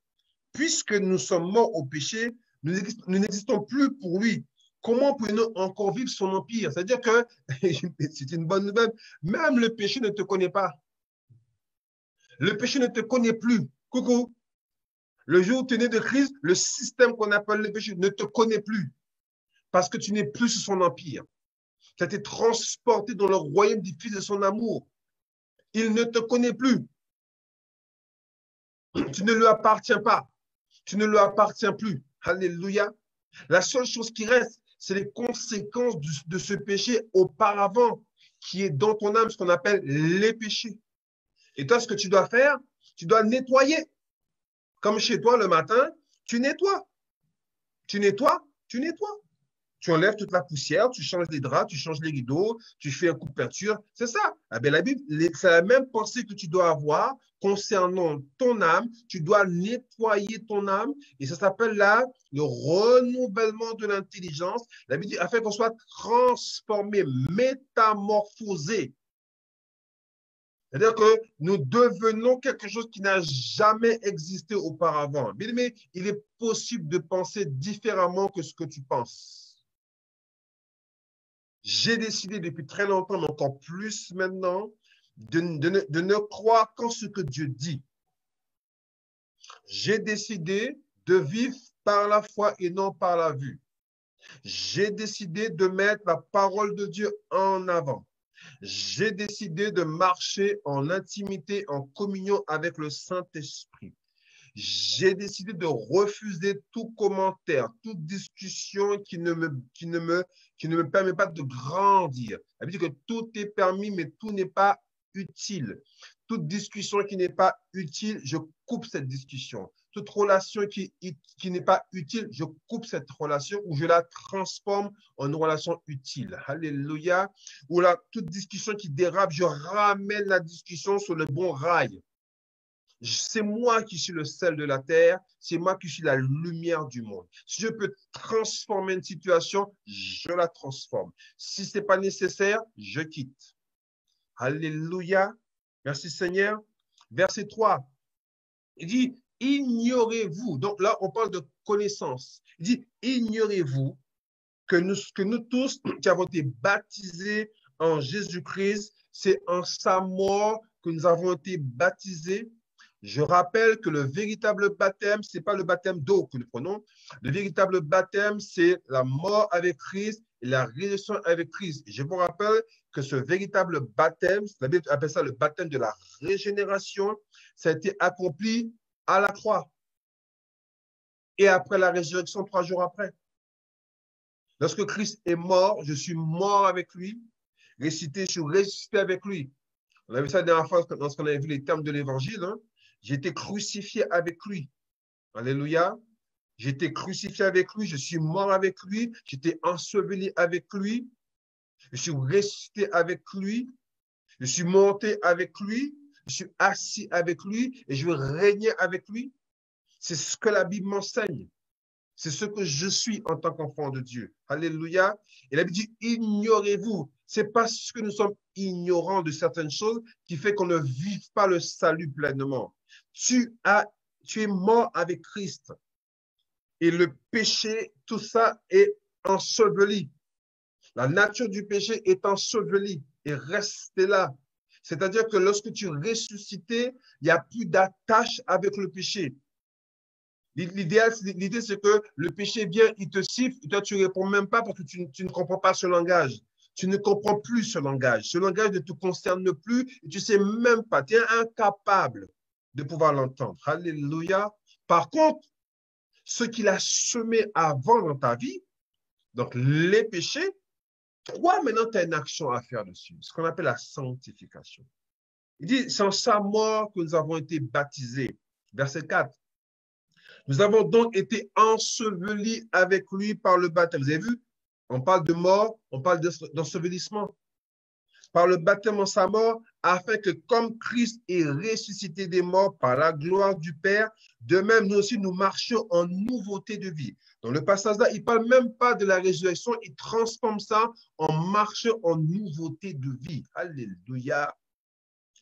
puisque nous sommes morts au péché, nous n'existons plus pour lui. Comment pouvons-nous encore vivre son empire? C'est-à-dire que, c'est une bonne nouvelle, même le péché ne te connaît pas. Le péché ne te connaît plus. Coucou. Le jour où tu es né de Christ, le système qu'on appelle le péché ne te connaît plus parce que tu n'es plus sous son empire. Tu as été transporté dans le royaume du Fils de son amour. Il ne te connaît plus. Tu ne lui appartiens pas. Tu ne lui appartiens plus. Alléluia. La seule chose qui reste, c'est les conséquences de ce péché auparavant, qui est dans ton âme, ce qu'on appelle les péchés. Et toi, ce que tu dois faire, tu dois nettoyer. Comme chez toi le matin, tu nettoies. Tu nettoies, tu nettoies. Tu enlèves toute la poussière, tu changes les draps, tu changes les rideaux, tu fais un coup de peinture. C'est ça. Ah ben, la Bible, c'est la même pensée que tu dois avoir concernant ton âme. Tu dois nettoyer ton âme et ça s'appelle là le renouvellement de l'intelligence. La Bible dit afin qu'on soit transformé, métamorphosé. C'est-à-dire que nous devenons quelque chose qui n'a jamais existé auparavant. Bien aimé, il est possible de penser différemment que ce que tu penses. J'ai décidé depuis très longtemps, mais encore plus maintenant, de ne croire qu'en ce que Dieu dit. J'ai décidé de vivre par la foi et non par la vue. J'ai décidé de mettre la parole de Dieu en avant. J'ai décidé de marcher en intimité, en communion avec le Saint-Esprit. J'ai décidé de refuser tout commentaire, toute discussion qui ne me permet pas de grandir. Ça veut dire que tout est permis, mais tout n'est pas utile. Toute discussion qui n'est pas utile, je coupe cette discussion. Toute relation qui n'est pas utile, je coupe cette relation ou je la transforme en une relation utile. Alléluia. Ou là, toute discussion qui dérape, je ramène la discussion sur le bon rail. C'est moi qui suis le sel de la terre, c'est moi qui suis la lumière du monde. Si je peux transformer une situation, je la transforme. Si ce n'est pas nécessaire, je quitte. Alléluia. Merci Seigneur. Verset 3. Il dit, ignorez-vous. Donc là, on parle de connaissance. Il dit, ignorez-vous que nous tous qui avons été baptisés en Jésus-Christ, c'est en sa mort que nous avons été baptisés. Je rappelle que le véritable baptême, ce n'est pas le baptême d'eau que nous prenons. Le véritable baptême, c'est la mort avec Christ et la résurrection avec Christ. Et je vous rappelle que ce véritable baptême, la Bible appelle ça le baptême de la régénération, ça a été accompli à la croix. Et après la résurrection, 3 jours après. Lorsque Christ est mort, je suis mort avec lui. Ressuscité, je suis ressuscité avec lui. On a vu ça la dernière fois lorsqu'on avait vu les termes de l'évangile. Hein. J'ai été crucifié avec lui. Alléluia. J'ai été crucifié avec lui, je suis mort avec lui, j'étais enseveli avec lui, je suis ressuscité avec lui, je suis monté avec lui, je suis assis avec lui et je vais régner avec lui. C'est ce que la Bible m'enseigne. C'est ce que je suis en tant qu'enfant de Dieu. Alléluia. Et la Bible dit, ignorez-vous. C'est parce que nous sommes ignorants de certaines choses qui fait qu'on ne vive pas le salut pleinement. Tu es mort avec Christ. Et le péché, tout ça est enseveli. La nature du péché est ensevelie et restée là. C'est-à-dire que lorsque tu es ressuscité, il n'y a plus d'attache avec le péché. L'idée, c'est que le péché vient, il te siffle, et toi, tu ne réponds même pas parce que tu ne comprends pas ce langage. Tu ne comprends plus ce langage. Ce langage ne te concerne plus et tu ne sais même pas. Tu es incapable de pouvoir l'entendre. Alléluia. Par contre, ce qu'il a semé avant dans ta vie, donc les péchés, toi, maintenant, tu as une action à faire dessus, ce qu'on appelle la sanctification. Il dit, c'est en sa mort que nous avons été baptisés. Verset 4. Nous avons donc été ensevelis avec lui par le baptême. Vous avez vu? On parle de mort, on parle d'ensevelissement. Par le baptême en sa mort, afin que comme Christ est ressuscité des morts par la gloire du Père, de même nous aussi nous marchions en nouveauté de vie. Dans le passage-là, il ne parle même pas de la résurrection, il transforme ça en marchant en nouveauté de vie. Alléluia.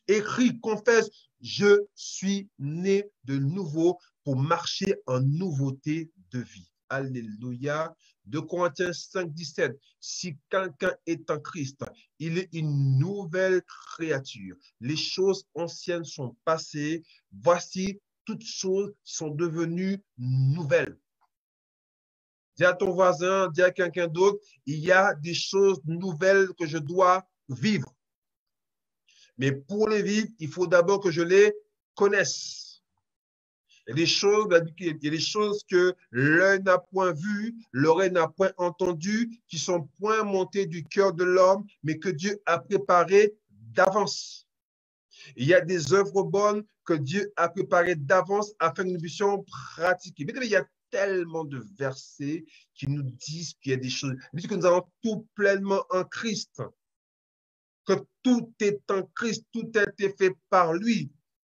Écrit, confesse, je suis né de nouveau pour marcher en nouveauté de vie. Alléluia. 2 Corinthiens 5, 17. Si quelqu'un est en Christ, il est une nouvelle créature. Les choses anciennes sont passées. Voici, toutes choses sont devenues nouvelles. Dis à ton voisin, dis à quelqu'un d'autre, il y a des choses nouvelles que je dois vivre. Mais pour les vivre, il faut d'abord que je les connaisse. Il y a des choses que l'œil n'a point vues, l'oreille n'a point entendues, qui sont point montées du cœur de l'homme, mais que Dieu a préparées d'avance. Il y a des œuvres bonnes que Dieu a préparées d'avance afin que nous puissions pratiquer. Mais il y a tellement de versets qui nous disent qu'il y a des choses, que nous avons tout pleinement en Christ, que tout est en Christ, tout a été fait par lui,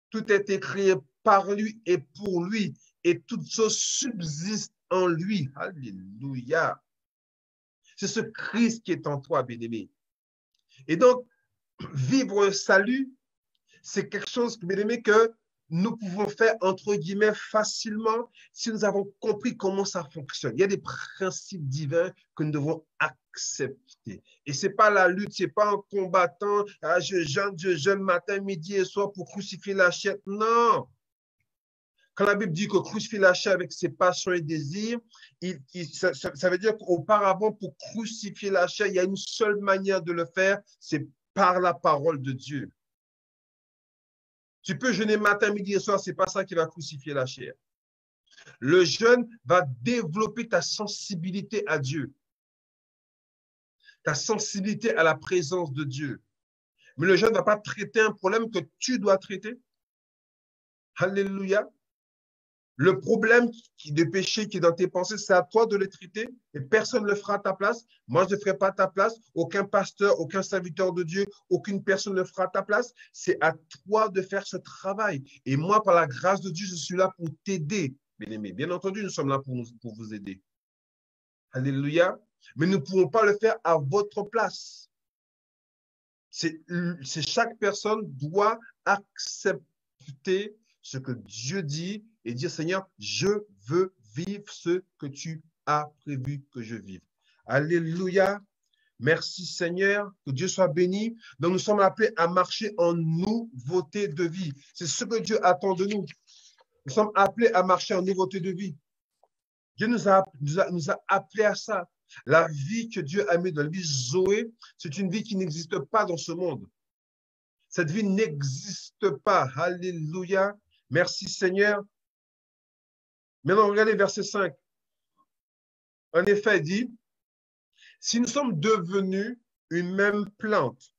tout a été créé par lui et pour lui, et toutes choses subsistent en lui. Alléluia. C'est ce Christ qui est en toi, bien-aimé. Et donc, vivre un salut, c'est quelque chose, bien-aimé, que nous pouvons faire, entre guillemets, facilement si nous avons compris comment ça fonctionne. Il y a des principes divins que nous devons accepter. Et ce n'est pas la lutte, ce n'est pas un combattant, ah, je jeûne matin, midi et soir pour crucifier la chair. Non. Quand la Bible dit que crucifier la chair avec ses passions et désirs, ça veut dire qu'auparavant, pour crucifier la chair, il y a une seule manière de le faire, c'est par la parole de Dieu. Tu peux jeûner matin, midi et soir, ce n'est pas ça qui va crucifier la chair. Le jeûne va développer ta sensibilité à Dieu, ta sensibilité à la présence de Dieu. Mais le jeûne ne va pas traiter un problème que tu dois traiter. Alléluia. Le problème de péché qui est dans tes pensées, c'est à toi de le traiter et personne ne le fera à ta place. Moi, je ne ferai pas à ta place. Aucun pasteur, aucun serviteur de Dieu, aucune personne ne le fera à ta place. C'est à toi de faire ce travail. Et moi, par la grâce de Dieu, je suis là pour t'aider, bien-aimé. Bien entendu, nous sommes là pour vous aider. Alléluia. Mais nous ne pouvons pas le faire à votre place. Chaque personne doit accepter ce que Dieu dit et dire, Seigneur, je veux vivre ce que tu as prévu que je vive. Alléluia. Merci Seigneur, que Dieu soit béni. Donc nous sommes appelés à marcher en nouveauté de vie. C'est ce que Dieu attend de nous. Nous sommes appelés à marcher en nouveauté de vie. Dieu nous a appelés à ça. La vie que Dieu a mis dans la vie Zoé, c'est une vie qui n'existe pas dans ce monde. Cette vie n'existe pas. Alléluia. Merci Seigneur. Maintenant, regardez verset 5. En effet, il dit, si nous sommes devenus une même plante,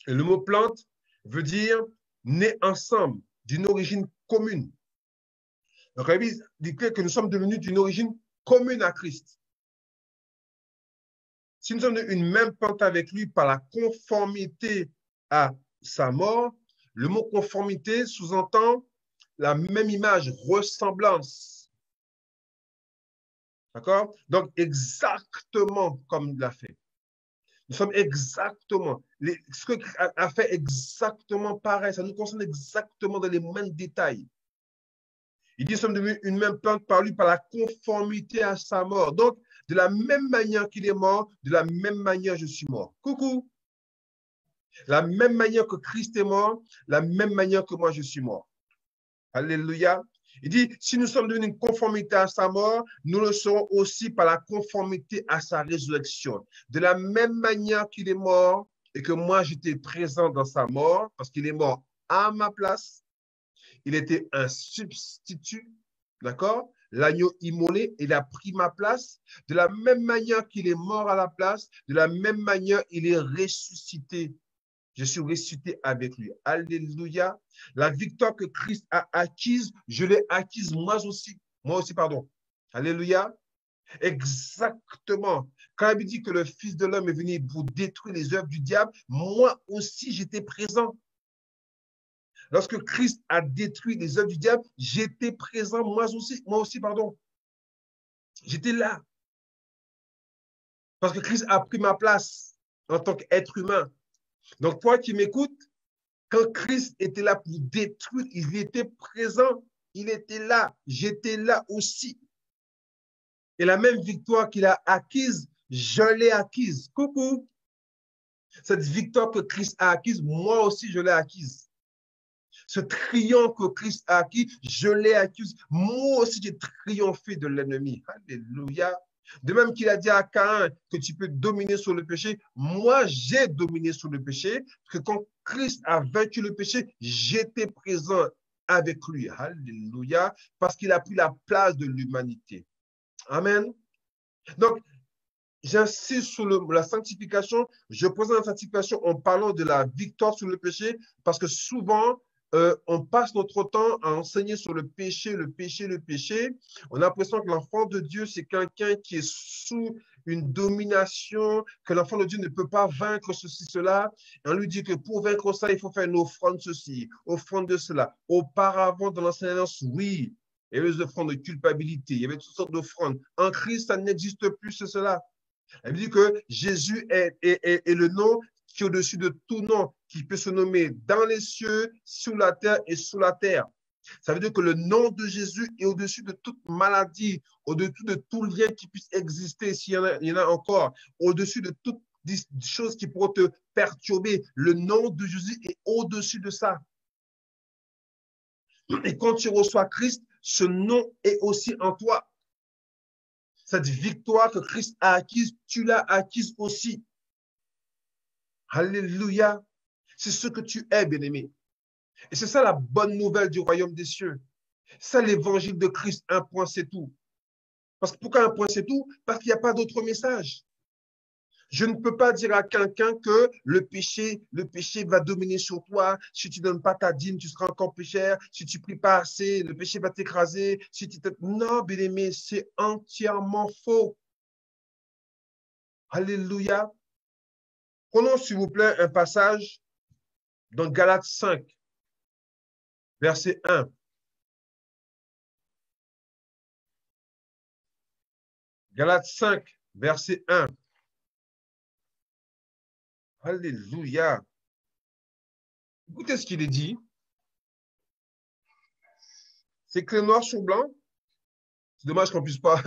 et le mot plante veut dire nés ensemble, d'une origine commune. Donc, la Bible dit que nous sommes devenus d'une origine commune à Christ. Si nous sommes une même plante avec lui par la conformité à sa mort, le mot conformité sous-entend la même image, ressemblance. D'accord? Donc, exactement comme il l'a fait. Nous sommes exactement, ce que a fait exactement pareil, ça nous concerne exactement dans les mêmes détails. Il dit, nous sommes devenus une même plante par lui, par la conformité à sa mort. Donc, de la même manière qu'il est mort, de la même manière je suis mort. Coucou! La même manière que Christ est mort, la même manière que moi je suis mort. Alléluia. Il dit, si nous sommes devenus une conformité à sa mort, nous le serons aussi par la conformité à sa résurrection. De la même manière qu'il est mort et que moi j'étais présent dans sa mort, parce qu'il est mort à ma place, il était un substitut, d'accord? L'agneau immolé, il a pris ma place. De la même manière qu'il est mort à la place, de la même manière il est ressuscité. Je suis ressuscité avec lui. Alléluia. La victoire que Christ a acquise, je l'ai acquise moi aussi. Moi aussi, pardon. Alléluia. Exactement. Quand il dit que le Fils de l'homme est venu pour détruire les œuvres du diable, moi aussi, j'étais présent. Lorsque Christ a détruit les œuvres du diable, j'étais présent, moi aussi, pardon. J'étais là. Parce que Christ a pris ma place en tant qu'être humain. Donc, toi qui m'écoutes, quand Christ était là pour détruire, il était présent, il était là, j'étais là aussi. Et la même victoire qu'il a acquise, je l'ai acquise. Coucou! Cette victoire que Christ a acquise, moi aussi, je l'ai acquise. Ce triomphe que Christ a acquis, je l'ai acquis. Moi aussi, j'ai triomphé de l'ennemi. Alléluia. De même qu'il a dit à Caïn que tu peux dominer sur le péché, moi, j'ai dominé sur le péché, parce que quand Christ a vaincu le péché, j'étais présent avec lui. Alléluia. Parce qu'il a pris la place de l'humanité. Amen. Donc, j'insiste sur la sanctification. Je présente la sanctification en parlant de la victoire sur le péché, parce que souvent, on passe notre temps à enseigner sur le péché, le péché, le péché. On a l'impression que l'enfant de Dieu, c'est quelqu'un qui est sous une domination, que l'enfant de Dieu ne peut pas vaincre ceci, cela. Et on lui dit que pour vaincre ça, il faut faire une offrande ceci, offrande de cela. Auparavant, dans l'ancienne alliance, oui, il y avait des offrandes de culpabilité, il y avait toutes sortes d'offrandes. En Christ, ça n'existe plus, cela. Elle dit que Jésus est le nom qui est au-dessus de tout nom, qui peut se nommer dans les cieux, sur la terre et sous la terre. Ça veut dire que le nom de Jésus est au-dessus de toute maladie, au-dessus de tout lien qui puisse exister, s'il y en a encore, au-dessus de toutes choses qui pourraient te perturber. Le nom de Jésus est au-dessus de ça. Et quand tu reçois Christ, ce nom est aussi en toi. Cette victoire que Christ a acquise, tu l'as acquise aussi. Alléluia. C'est ce que tu es, bien-aimé. Et c'est ça la bonne nouvelle du royaume des cieux. C'est l'évangile de Christ, un point, c'est tout. Parce que pourquoi un point, c'est tout? Parce qu'il n'y a pas d'autre message. Je ne peux pas dire à quelqu'un que le péché va dominer sur toi. Si tu ne donnes pas ta dîme, tu seras encore pécheur. Si tu ne pries pas assez, le péché va t'écraser. Non, bien-aimé, c'est entièrement faux. Alléluia. Prenons, s'il vous plaît, un passage dans Galates 5, verset 1. Galates 5, verset 1. Alléluia. Écoutez ce qu'il est dit. C'est écrit noir sur blanc. C'est dommage qu'on ne puisse pas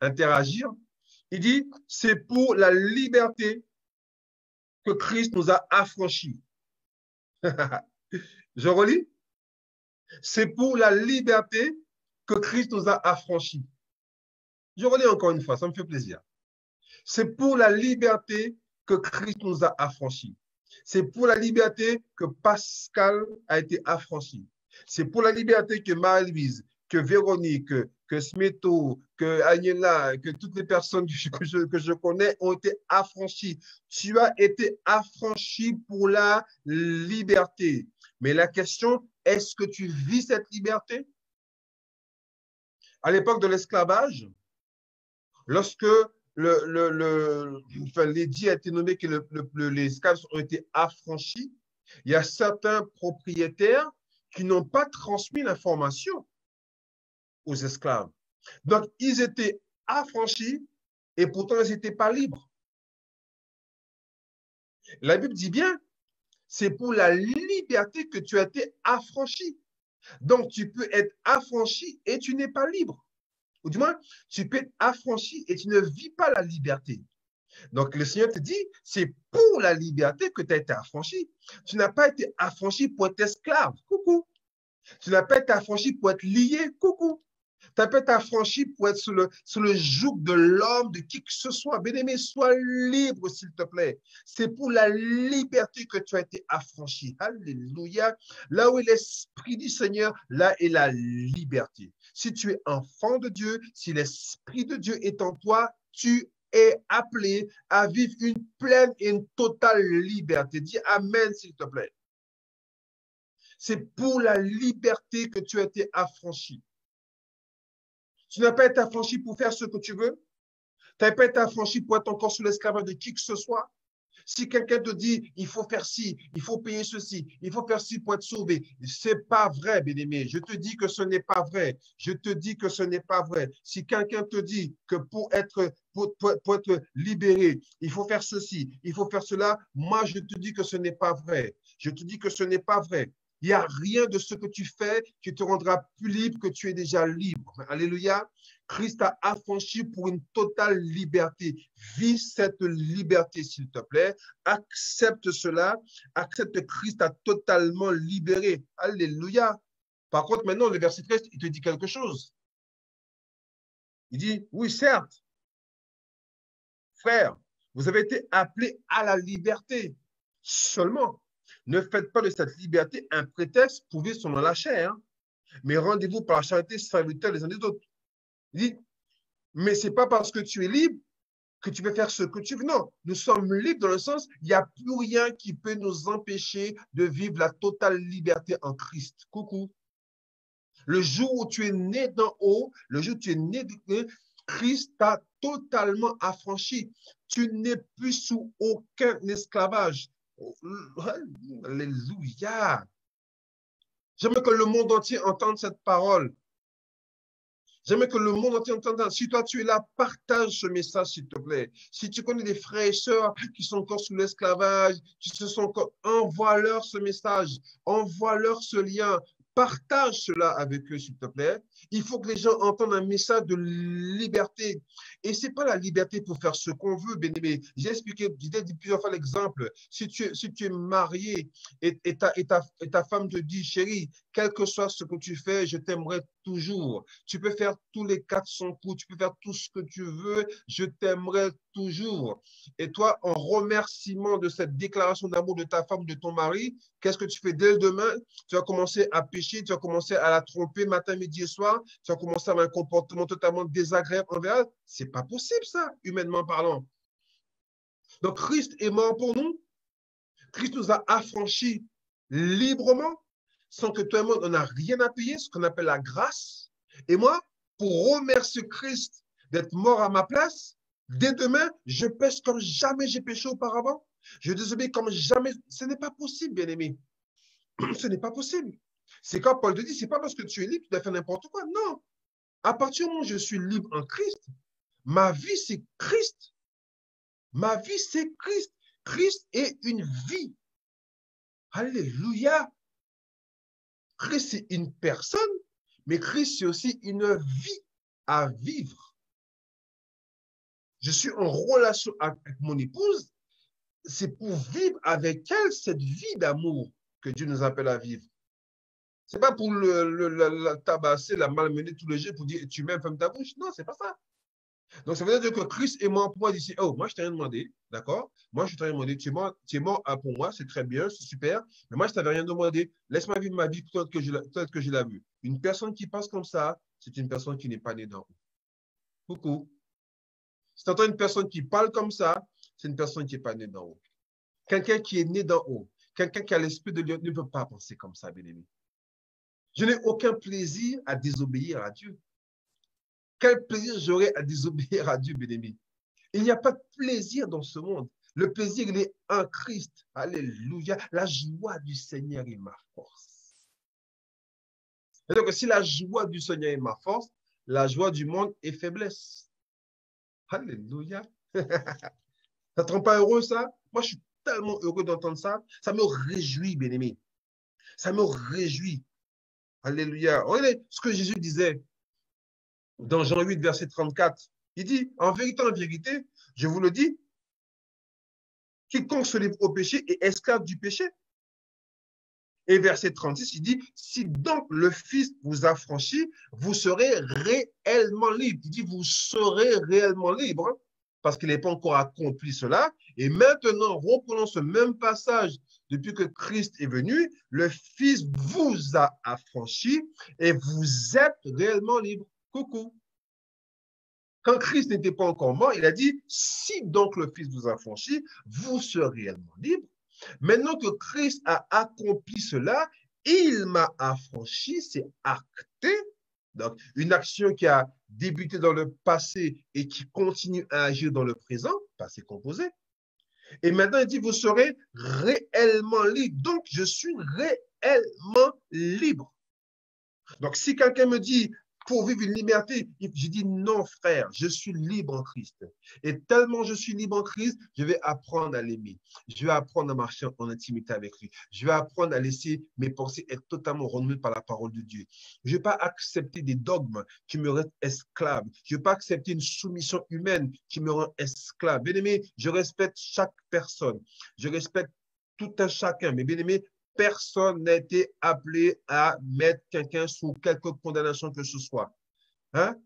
interagir. Il dit, c'est pour la liberté que Christ nous a affranchis. Je relis. C'est pour la liberté que Christ nous a affranchis. Je relis encore une fois, ça me fait plaisir. C'est pour la liberté que Christ nous a affranchis. C'est pour la liberté que Pascal a été affranchi. C'est pour la liberté que Marie-Louise, que Véronique, que Smeto, que Agnella, que toutes les personnes que je connais ont été affranchies. Tu as été affranchi pour la liberté. Mais la question, est-ce que tu vis cette liberté? À l'époque de l'esclavage, lorsque l'édit a été nommé que les esclaves ont été affranchis, il y a certains propriétaires qui n'ont pas transmis l'information aux esclaves. Donc, ils étaient affranchis et pourtant, ils n'étaient pas libres. La Bible dit bien, c'est pour la liberté que tu as été affranchi. Donc, tu peux être affranchi et tu n'es pas libre. Ou du moins, tu peux être affranchi et tu ne vis pas la liberté. Donc, le Seigneur te dit, c'est pour la liberté que tu as été affranchi. Tu n'as pas été affranchi pour être esclave. Coucou. Tu n'as pas été affranchi pour être lié. Coucou. Tu n'as pas été affranchi pour être sous le joug de l'homme, de qui que ce soit. Bien-aimé, sois libre, s'il te plaît. C'est pour la liberté que tu as été affranchi. Alléluia. Là où est l'Esprit du Seigneur, là est la liberté. Si tu es enfant de Dieu, si l'Esprit de Dieu est en toi, tu es appelé à vivre une pleine et une totale liberté. Dis Amen, s'il te plaît. C'est pour la liberté que tu as été affranchi. Tu n'as pas été affranchi pour faire ce que tu veux. Tu n'as pas été affranchi pour être encore sous l'esclavage de qui que ce soit. Si quelqu'un te dit, il faut faire ci, il faut payer ceci, il faut faire ci pour être sauvé, c'est pas vrai, bien-aimé. Je te dis que ce n'est pas vrai. Je te dis que ce n'est pas vrai. Si quelqu'un te dit que pour être libéré, il faut faire ceci, il faut faire cela, moi, je te dis que ce n'est pas vrai. Je te dis que ce n'est pas vrai. Il n'y a rien de ce que tu fais qui te rendra plus libre que tu es déjà libre. Alléluia. Christ t'a affranchi pour une totale liberté. Vis cette liberté, s'il te plaît. Accepte cela. Accepte que Christ t'a totalement libéré. Alléluia. Par contre, maintenant, le verset 13, il te dit quelque chose. Il dit, oui, certes, frère, vous avez été appelés à la liberté. Seulement, ne faites pas de cette liberté un prétexte pour vivre selon la chair, mais rendez-vous par la charité salutaire les uns des autres. Il dit, mais ce n'est pas parce que tu es libre que tu peux faire ce que tu veux. Non, nous sommes libres dans le sens, il n'y a plus rien qui peut nous empêcher de vivre la totale liberté en Christ. Coucou. Le jour où tu es né d'en haut, le jour où tu es né de Christ t'a totalement affranchi. Tu n'es plus sous aucun esclavage. Alléluia. J'aimerais que le monde entier entende cette parole. J'aimerais que le monde entier entende. Si toi, tu es là, partage ce message, s'il te plaît. Si tu connais des frères et sœurs qui sont encore sous l'esclavage, qui se sont encore, envoie-leur ce message, envoie-leur ce lien. Partage cela avec eux, s'il te plaît. Il faut que les gens entendent un message de liberté. Et ce n'est pas la liberté pour faire ce qu'on veut, bien-aimé. J'ai expliqué, j'ai dit plusieurs fois l'exemple. Si tu es marié et ta femme te dit, chérie, quel que soit ce que tu fais, je t'aimerai toujours. Tu peux faire tous les 400 coups, tu peux faire tout ce que tu veux, je t'aimerai toujours. Et toi, en remerciement de cette déclaration d'amour de ta femme, de ton mari, qu'est-ce que tu fais dès le demain? Tu vas commencer à pécher, tu vas commencer à la tromper matin, midi et soir, tu vas commencer à avoir un comportement totalement désagréable envers elle. C'est pas possible, ça, humainement parlant. Donc, Christ est mort pour nous. Christ nous a affranchis librement, sans que toi et moi, on n'a rien à payer, ce qu'on appelle la grâce. Et moi, pour remercier Christ d'être mort à ma place, dès demain, je pêche comme jamais j'ai péché auparavant. Je désobéis comme jamais. Ce n'est pas possible, bien-aimé. Ce n'est pas possible. C'est quand Paul te dit, c'est pas parce que tu es libre, tu dois faire n'importe quoi. Non. À partir du moment où je suis libre en Christ, ma vie, c'est Christ. Ma vie, c'est Christ. Christ est une vie. Alléluia. Christ, c'est une personne, mais Christ, c'est aussi une vie à vivre. Je suis en relation avec mon épouse. C'est pour vivre avec elle cette vie d'amour que Dieu nous appelle à vivre. Ce n'est pas pour la tabasser, la malmener tous les jours pour dire tu m'aimes, ferme ta bouche. Non, ce n'est pas ça. Donc, ça veut dire que Christ est mort pour moi d'ici. Oh, moi, je t'ai rien demandé, d'accord? Moi, je t'ai rien demandé. Tu es mort pour moi, c'est très bien, c'est super. Mais moi, je t'avais rien demandé. Laisse-moi vivre ma vie telle que je l'ai vue. Une personne qui pense comme ça, c'est une personne qui n'est pas née d'en haut. Coucou. Si tu entends une personne qui parle comme ça, c'est une personne qui n'est pas née d'en haut. Quelqu'un qui est né d'en haut, quelqu'un qui a l'esprit de Dieu ne peut pas penser comme ça, bien-aimé. Je n'ai aucun plaisir à désobéir à Dieu. Quel plaisir j'aurais à désobéir à Dieu, bien-aimé? Il n'y a pas de plaisir dans ce monde. Le plaisir, il est en Christ. Alléluia. La joie du Seigneur est ma force. C'est-à-dire que si la joie du Seigneur est ma force, la joie du monde est faiblesse. Alléluia. Ça te rend pas heureux, ça? Moi, je suis tellement heureux d'entendre ça. Ça me réjouit, bien-aimé. Ça me réjouit. Alléluia. Regardez ce que Jésus disait dans Jean 8, verset 34. Il dit, en vérité, je vous le dis, quiconque se livre au péché est esclave du péché. Et verset 36, il dit, si donc le Fils vous a franchi, vous serez réellement libre. Il dit, vous serez réellement libre, hein, parce qu'il n'est pas encore accompli cela. Et maintenant, reprenons ce même passage. Depuis que Christ est venu, le Fils vous a affranchi et vous êtes réellement libre. Coucou. Quand Christ n'était pas encore mort, il a dit, si donc le Fils vous a franchi, vous serez réellement libre. Maintenant que Christ a accompli cela, il m'a affranchi, c'est acté. Donc, une action qui a débuté dans le passé et qui continue à agir dans le présent, passé composé. Et maintenant, il dit, vous serez réellement libre. Donc, je suis réellement libre. Donc, si quelqu'un me dit, pour vivre une liberté, je dis non, frère, je suis libre en Christ. Et tellement je suis libre en Christ, je vais apprendre à l'aimer. Je vais apprendre à marcher en intimité avec lui. Je vais apprendre à laisser mes pensées être totalement renouvelées par la parole de Dieu. Je ne vais pas accepter des dogmes qui me rendent esclave. Je ne vais pas accepter une soumission humaine qui me rend esclave. Bien aimé, je respecte chaque personne. Je respecte tout un chacun. Mais bien aimé, personne n'a été appelé à mettre quelqu'un sous quelque condamnation que ce soit. Hein?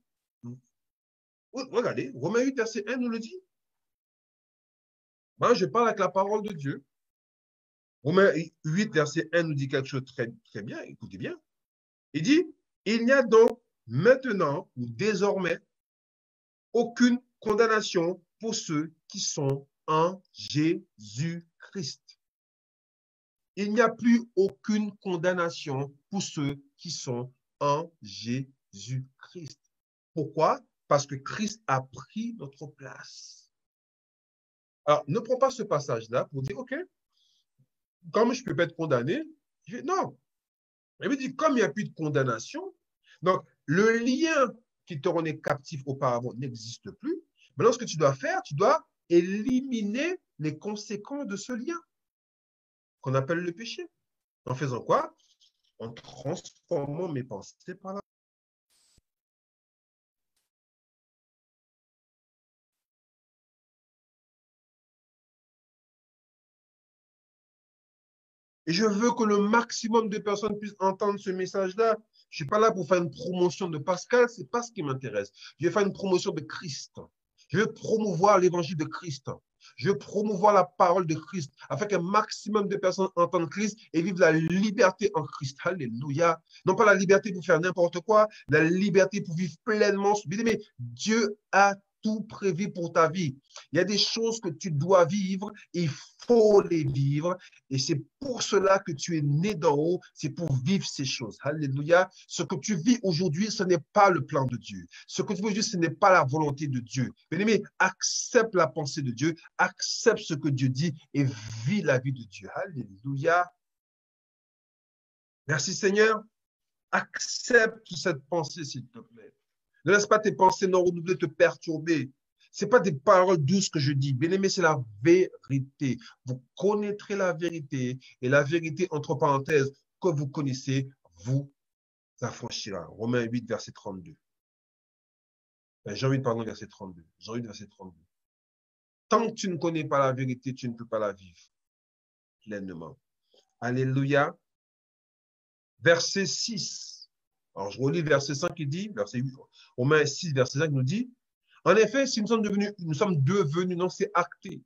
Regardez, Romains 8, verset 1 nous le dit. Moi, je parle avec la parole de Dieu. Romains 8, verset 1 nous dit quelque chose de très, très bien. Écoutez bien. Il dit, il n'y a donc maintenant ou désormais aucune condamnation pour ceux qui sont en Jésus-Christ. Il n'y a plus aucune condamnation pour ceux qui sont en Jésus-Christ. Pourquoi? Parce que Christ a pris notre place. Alors, ne prends pas ce passage-là pour dire, OK, comme je ne peux pas être condamné, non. Il me dit, comme il n'y a plus de condamnation, donc le lien qui te rendait captif auparavant n'existe plus. Maintenant, ce que tu dois faire, tu dois éliminer les conséquences de ce lien qu'on appelle le péché. En faisant quoi? en transformant mes pensées par la. Et je veux que le maximum de personnes puissent entendre ce message-là. Je ne suis pas là pour faire une promotion de Pascal, ce n'est pas ce qui m'intéresse. Je vais faire une promotion de Christ. Je veux promouvoir l'évangile de Christ. Je veux promouvoir la parole de Christ afin qu'un maximum de personnes entendent Christ et vivent la liberté en Christ. Alléluia. Non pas la liberté pour faire n'importe quoi, la liberté pour vivre pleinement. Bien aimé, Dieu a tout prévu pour ta vie. Il y a des choses que tu dois vivre, il faut les vivre. Et c'est pour cela que tu es né d'en haut, c'est pour vivre ces choses. Alléluia. Ce que tu vis aujourd'hui, ce n'est pas le plan de Dieu. Ce que tu vis aujourd'hui, ce n'est pas la volonté de Dieu. Bien-aimé, accepte la pensée de Dieu, accepte ce que Dieu dit et vis la vie de Dieu. Alléluia. Merci Seigneur. Accepte cette pensée, s'il te plaît. Ne laisse pas tes pensées non renouvelées te perturber. Ce n'est pas des paroles douces que je dis. Bien-aimé, c'est la vérité. Vous connaîtrez la vérité. Et la vérité, entre parenthèses, que vous connaissez, vous affranchira. Romains 8, verset 32. Jean 8, pardon, verset 32. Jean 8, verset 32. Tant que tu ne connais pas la vérité, tu ne peux pas la vivre pleinement. Alléluia. Verset 6. Alors, je relis verset 5 qui dit, verset 8, Romains 6, verset 5 nous dit, en effet, si nous sommes devenus, non, c'est acté,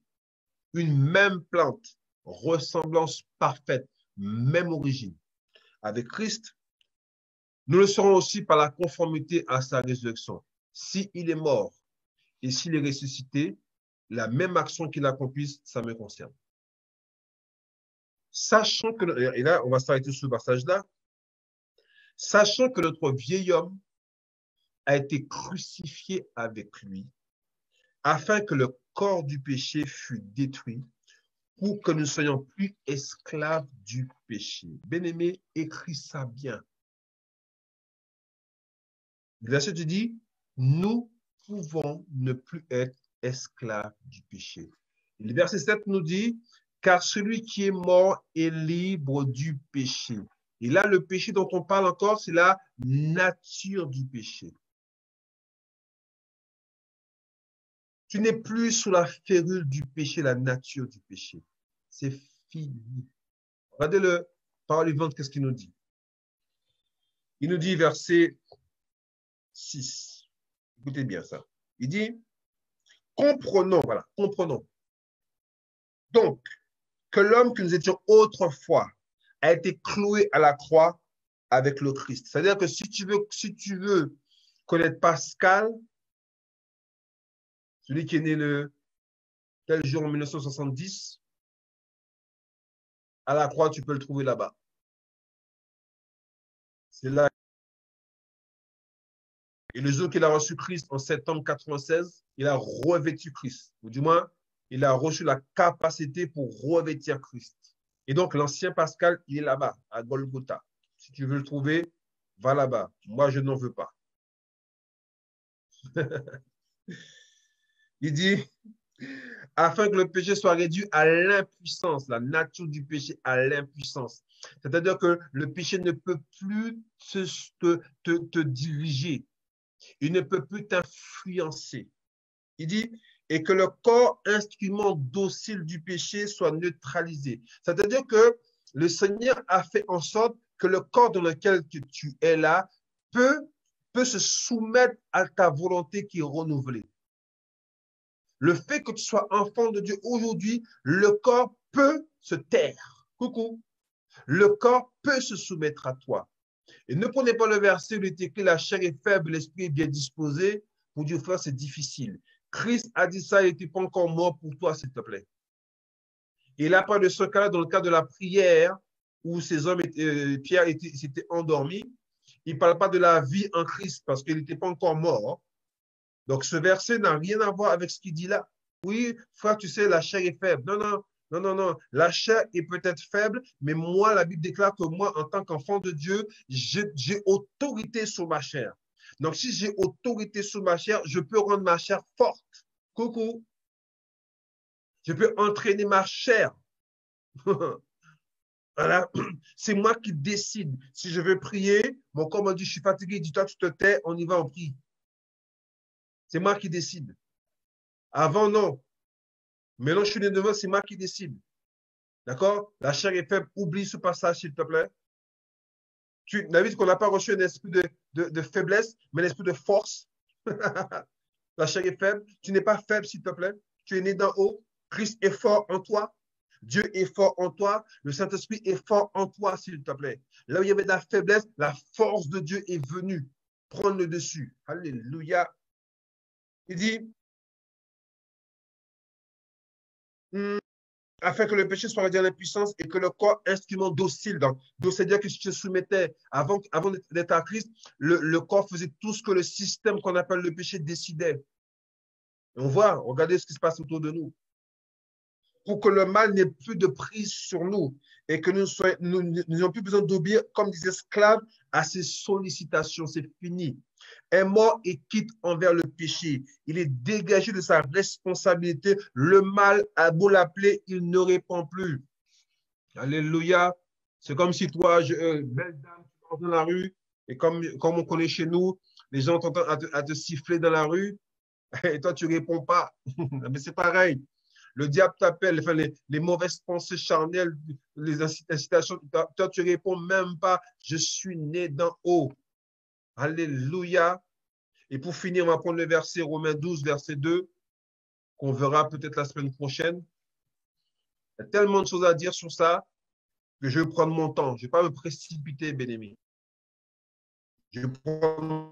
une même plante, ressemblance parfaite, même origine. Avec Christ, nous le serons aussi par la conformité à sa résurrection. S'il est mort et s'il est ressuscité, la même action qu'il accomplisse, ça me concerne. Sachant que, et là, on va s'arrêter sur ce passage-là, sachant que notre vieil homme a été crucifié avec lui, afin que le corps du péché fût détruit, pour que nous ne soyons plus esclaves du péché. Bien-aimé, écris ça bien. Le verset te dit, nous pouvons ne plus être esclaves du péché. Et le verset 7 nous dit, car celui qui est mort est libre du péché. Et là, le péché dont on parle encore, c'est la nature du péché. Tu n'es plus sous la férule du péché, la nature du péché. C'est fini. Regardez le parole vivante, qu'est-ce qu'il nous dit? Il nous dit, verset 6. Écoutez bien ça. Il dit, comprenons, voilà, comprenons. Donc, que l'homme que nous étions autrefois a été cloué à la croix avec le Christ. C'est-à-dire que si tu veux connaître Pascal, celui qui est né le tel jour en 1970, à la croix, tu peux le trouver là-bas. C'est là. Et le jour qu'il a reçu Christ en septembre 96, il a revêtu Christ. Ou du moins, il a reçu la capacité pour revêtir Christ. Et donc, l'ancien Pascal, il est là-bas, à Golgotha. Si tu veux le trouver, va là-bas. Moi, je n'en veux pas. Il dit, afin que le péché soit réduit à l'impuissance, la nature du péché à l'impuissance. C'est-à-dire que le péché ne peut plus te diriger. Il ne peut plus t'influencer. Il dit, et que le corps, instrument docile du péché, soit neutralisé. C'est-à-dire que le Seigneur a fait en sorte que le corps dans lequel tu es là peut se soumettre à ta volonté qui est renouvelée. Le fait que tu sois enfant de Dieu aujourd'hui, le corps peut se taire. Coucou. Le corps peut se soumettre à toi. Et ne prenez pas le verset où il est écrit, la chair est faible, l'esprit est bien disposé. Pour dire, frère, c'est difficile. Christ a dit ça, il n'était pas encore mort pour toi, s'il te plaît. Et il a parlé de ce cas-là dans le cas de la prière, où ces hommes, Pierre s'était endormi. Il ne parle pas de la vie en Christ parce qu'il n'était pas encore mort. Donc, ce verset n'a rien à voir avec ce qu'il dit là. Oui, frère, tu sais, la chair est faible. Non, non, non, non, non. La chair est peut-être faible, mais moi, la Bible déclare que moi, en tant qu'enfant de Dieu, j'ai autorité sur ma chair. Donc, si j'ai autorité sur ma chair, je peux rendre ma chair forte. Coucou. Je peux entraîner ma chair Voilà. C'est moi qui décide. Si je veux prier, mon corps me dit, je suis fatigué, dis-toi, tu te tais, on y va, on prie. C'est moi qui décide. Avant, non. Maintenant, je suis né devant, c'est moi qui décide. D'accord? La chair est faible, oublie ce passage, s'il te plaît. David, qu'on n'a pas reçu un esprit de faiblesse, mais un esprit de force. La chair est faible. Tu n'es pas faible, s'il te plaît. Tu es né d'en haut. Christ est fort en toi. Dieu est fort en toi. Le Saint-Esprit est fort en toi, s'il te plaît. Là où il y avait de la faiblesse, la force de Dieu est venue prendre le dessus. Alléluia. Il dit, afin que le péché soit réduit à l'impuissance et que le corps instrument docile. Donc, c'est-à-dire que si tu te soumettais, avant d'être à Christ, le corps faisait tout ce que le système qu'on appelle le péché décidait. Et on voit, regardez ce qui se passe autour de nous. Pour que le mal n'ait plus de prise sur nous et que nous n'ayons plus besoin d'obéir comme des esclaves à ses sollicitations. C'est fini. Est mort et quitte envers le péché. Il est dégagé de sa responsabilité. Le mal, a beau l'appeler, il ne répond plus. Alléluia. C'est comme si toi, belle dame, tu passes dans la rue et comme on connaît chez nous, les gens t'entendent à te siffler dans la rue et toi, tu ne réponds pas. Mais c'est pareil. Le diable t'appelle, enfin, les mauvaises pensées charnelles, les incitations, toi, tu ne réponds même pas. Je suis né d'en haut. Alléluia. Et pour finir, on va prendre le verset Romains 12, verset 2, qu'on verra peut-être la semaine prochaine. Il y a tellement de choses à dire sur ça que je vais prendre mon temps. Je ne vais pas me précipiter, bien-aimé. Je vais prendre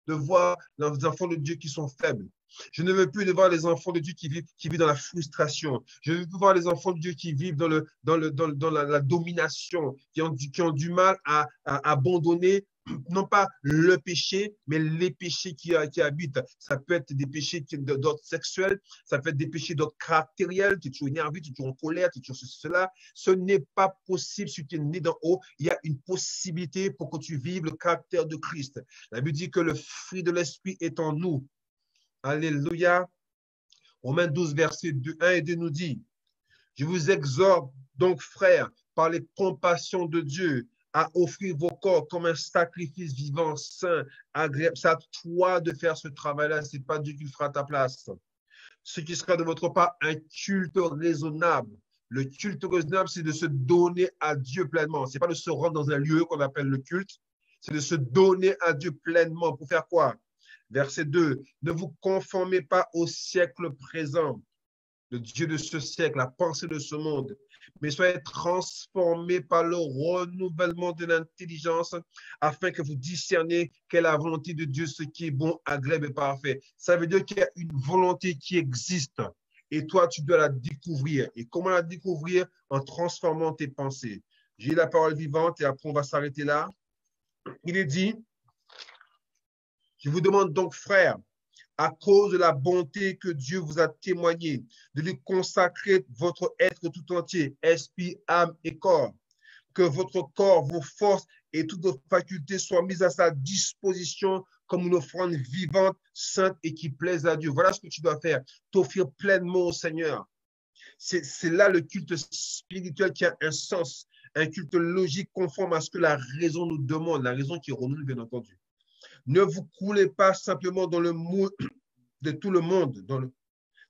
de voir les enfants de Dieu qui sont faibles. Je ne veux plus de voir les enfants de Dieu qui vivent dans la frustration. Je veux plus voir les enfants de Dieu qui vivent dans la domination, qui ont du mal à abandonner non pas le péché, mais les péchés qui habitent. Ça peut être des péchés d'ordre sexuel, ça peut être des péchés d'ordre caractériel, tu es toujours énervé, tu es toujours en colère, tu es toujours cela. Ce n'est pas possible si tu es né d'en haut. Il y a une possibilité pour que tu vives le caractère de Christ. La Bible dit que le fruit de l'Esprit est en nous. Alléluia. Romains 12, verset 1 et 2 nous dit, je vous exhorte donc, frères, par les compassions de Dieu, à offrir vos corps comme un sacrifice vivant, saint, agréable. C'est à toi de faire ce travail-là, ce n'est pas Dieu qui le fera à ta place. Ce qui sera de votre part un culte raisonnable. Le culte raisonnable, c'est de se donner à Dieu pleinement. Ce n'est pas de se rendre dans un lieu qu'on appelle le culte, c'est de se donner à Dieu pleinement. Pour faire quoi? Verset 2, ne vous conformez pas au siècle présent, le Dieu de ce siècle, la pensée de ce monde, mais soyez transformés par le renouvellement de l'intelligence afin que vous discerniez quelle est la volonté de Dieu, ce qui est bon, agréable et parfait. Ça veut dire qu'il y a une volonté qui existe et toi, tu dois la découvrir. Et comment la découvrir? En transformant tes pensées. J'ai la parole vivante et après on va s'arrêter là. Il est dit, je vous demande donc, frères, à cause de la bonté que Dieu vous a témoignée, de lui consacrer votre être tout entier, esprit, âme et corps. Que votre corps, vos forces et toutes vos facultés soient mises à sa disposition comme une offrande vivante, sainte et qui plaise à Dieu. Voilà ce que tu dois faire, t'offrir pleinement au Seigneur. C'est là le culte spirituel qui a un sens, un culte logique conforme à ce que la raison nous demande, la raison qui renouvelle, bien entendu. Ne vous coulez pas simplement dans le moule de tout le monde.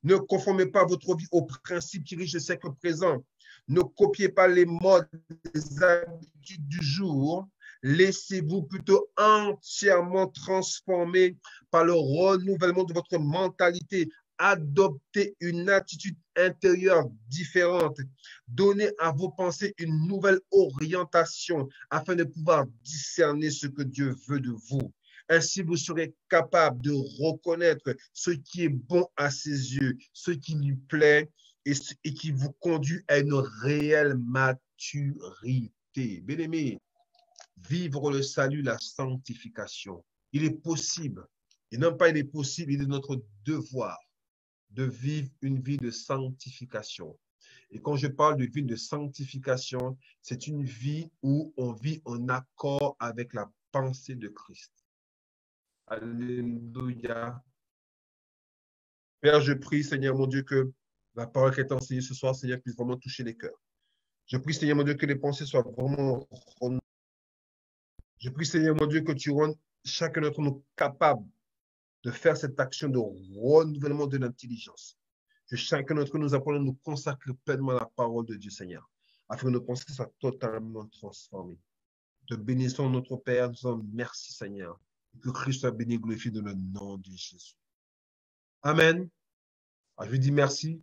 Ne conformez pas votre vie aux principes qui régissent le siècle présent. Ne copiez pas les modes, les habitudes du jour. Laissez-vous plutôt entièrement transformer par le renouvellement de votre mentalité. Adoptez une attitude intérieure différente. Donnez à vos pensées une nouvelle orientation afin de pouvoir discerner ce que Dieu veut de vous. Ainsi, vous serez capable de reconnaître ce qui est bon à ses yeux, ce qui lui plaît et qui vous conduit à une réelle maturité. Bien-aimés, vivre le salut, la sanctification, il est possible. Et non pas il est possible, il est notre devoir de vivre une vie de sanctification. Et quand je parle de vie de sanctification, c'est une vie où on vit en accord avec la pensée de Christ. Alléluia. Père, je prie, Seigneur mon Dieu, que la parole qui est enseignée ce soir, Seigneur, puisse vraiment toucher les cœurs. Je prie, Seigneur mon Dieu, que les pensées soient vraiment... Je prie, Seigneur mon Dieu, que tu rendes chacun d'entre nous capable de faire cette action de renouvellement de l'intelligence. Que chacun d'entre nous apprenons à nous consacrer pleinement à la parole de Dieu, Seigneur, afin que nos pensées soient totalement transformées. Te bénissons notre Père, nous disons merci, Seigneur, et que Christ soit béni et glorifié dans le nom de Jésus. Amen. Je vous dis merci.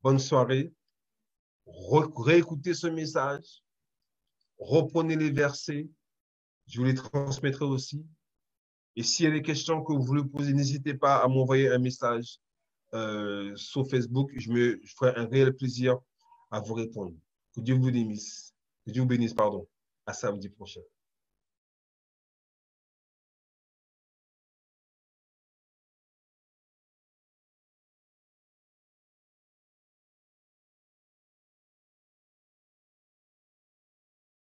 Bonne soirée. Réécoutez ce message. Reprenez les versets. Je vous les transmettrai aussi. Et s'il y a des questions que vous voulez poser, n'hésitez pas à m'envoyer un message sur Facebook. Je ferai un réel plaisir à vous répondre. Que Dieu vous bénisse. Que Dieu vous bénisse, pardon. À samedi prochain.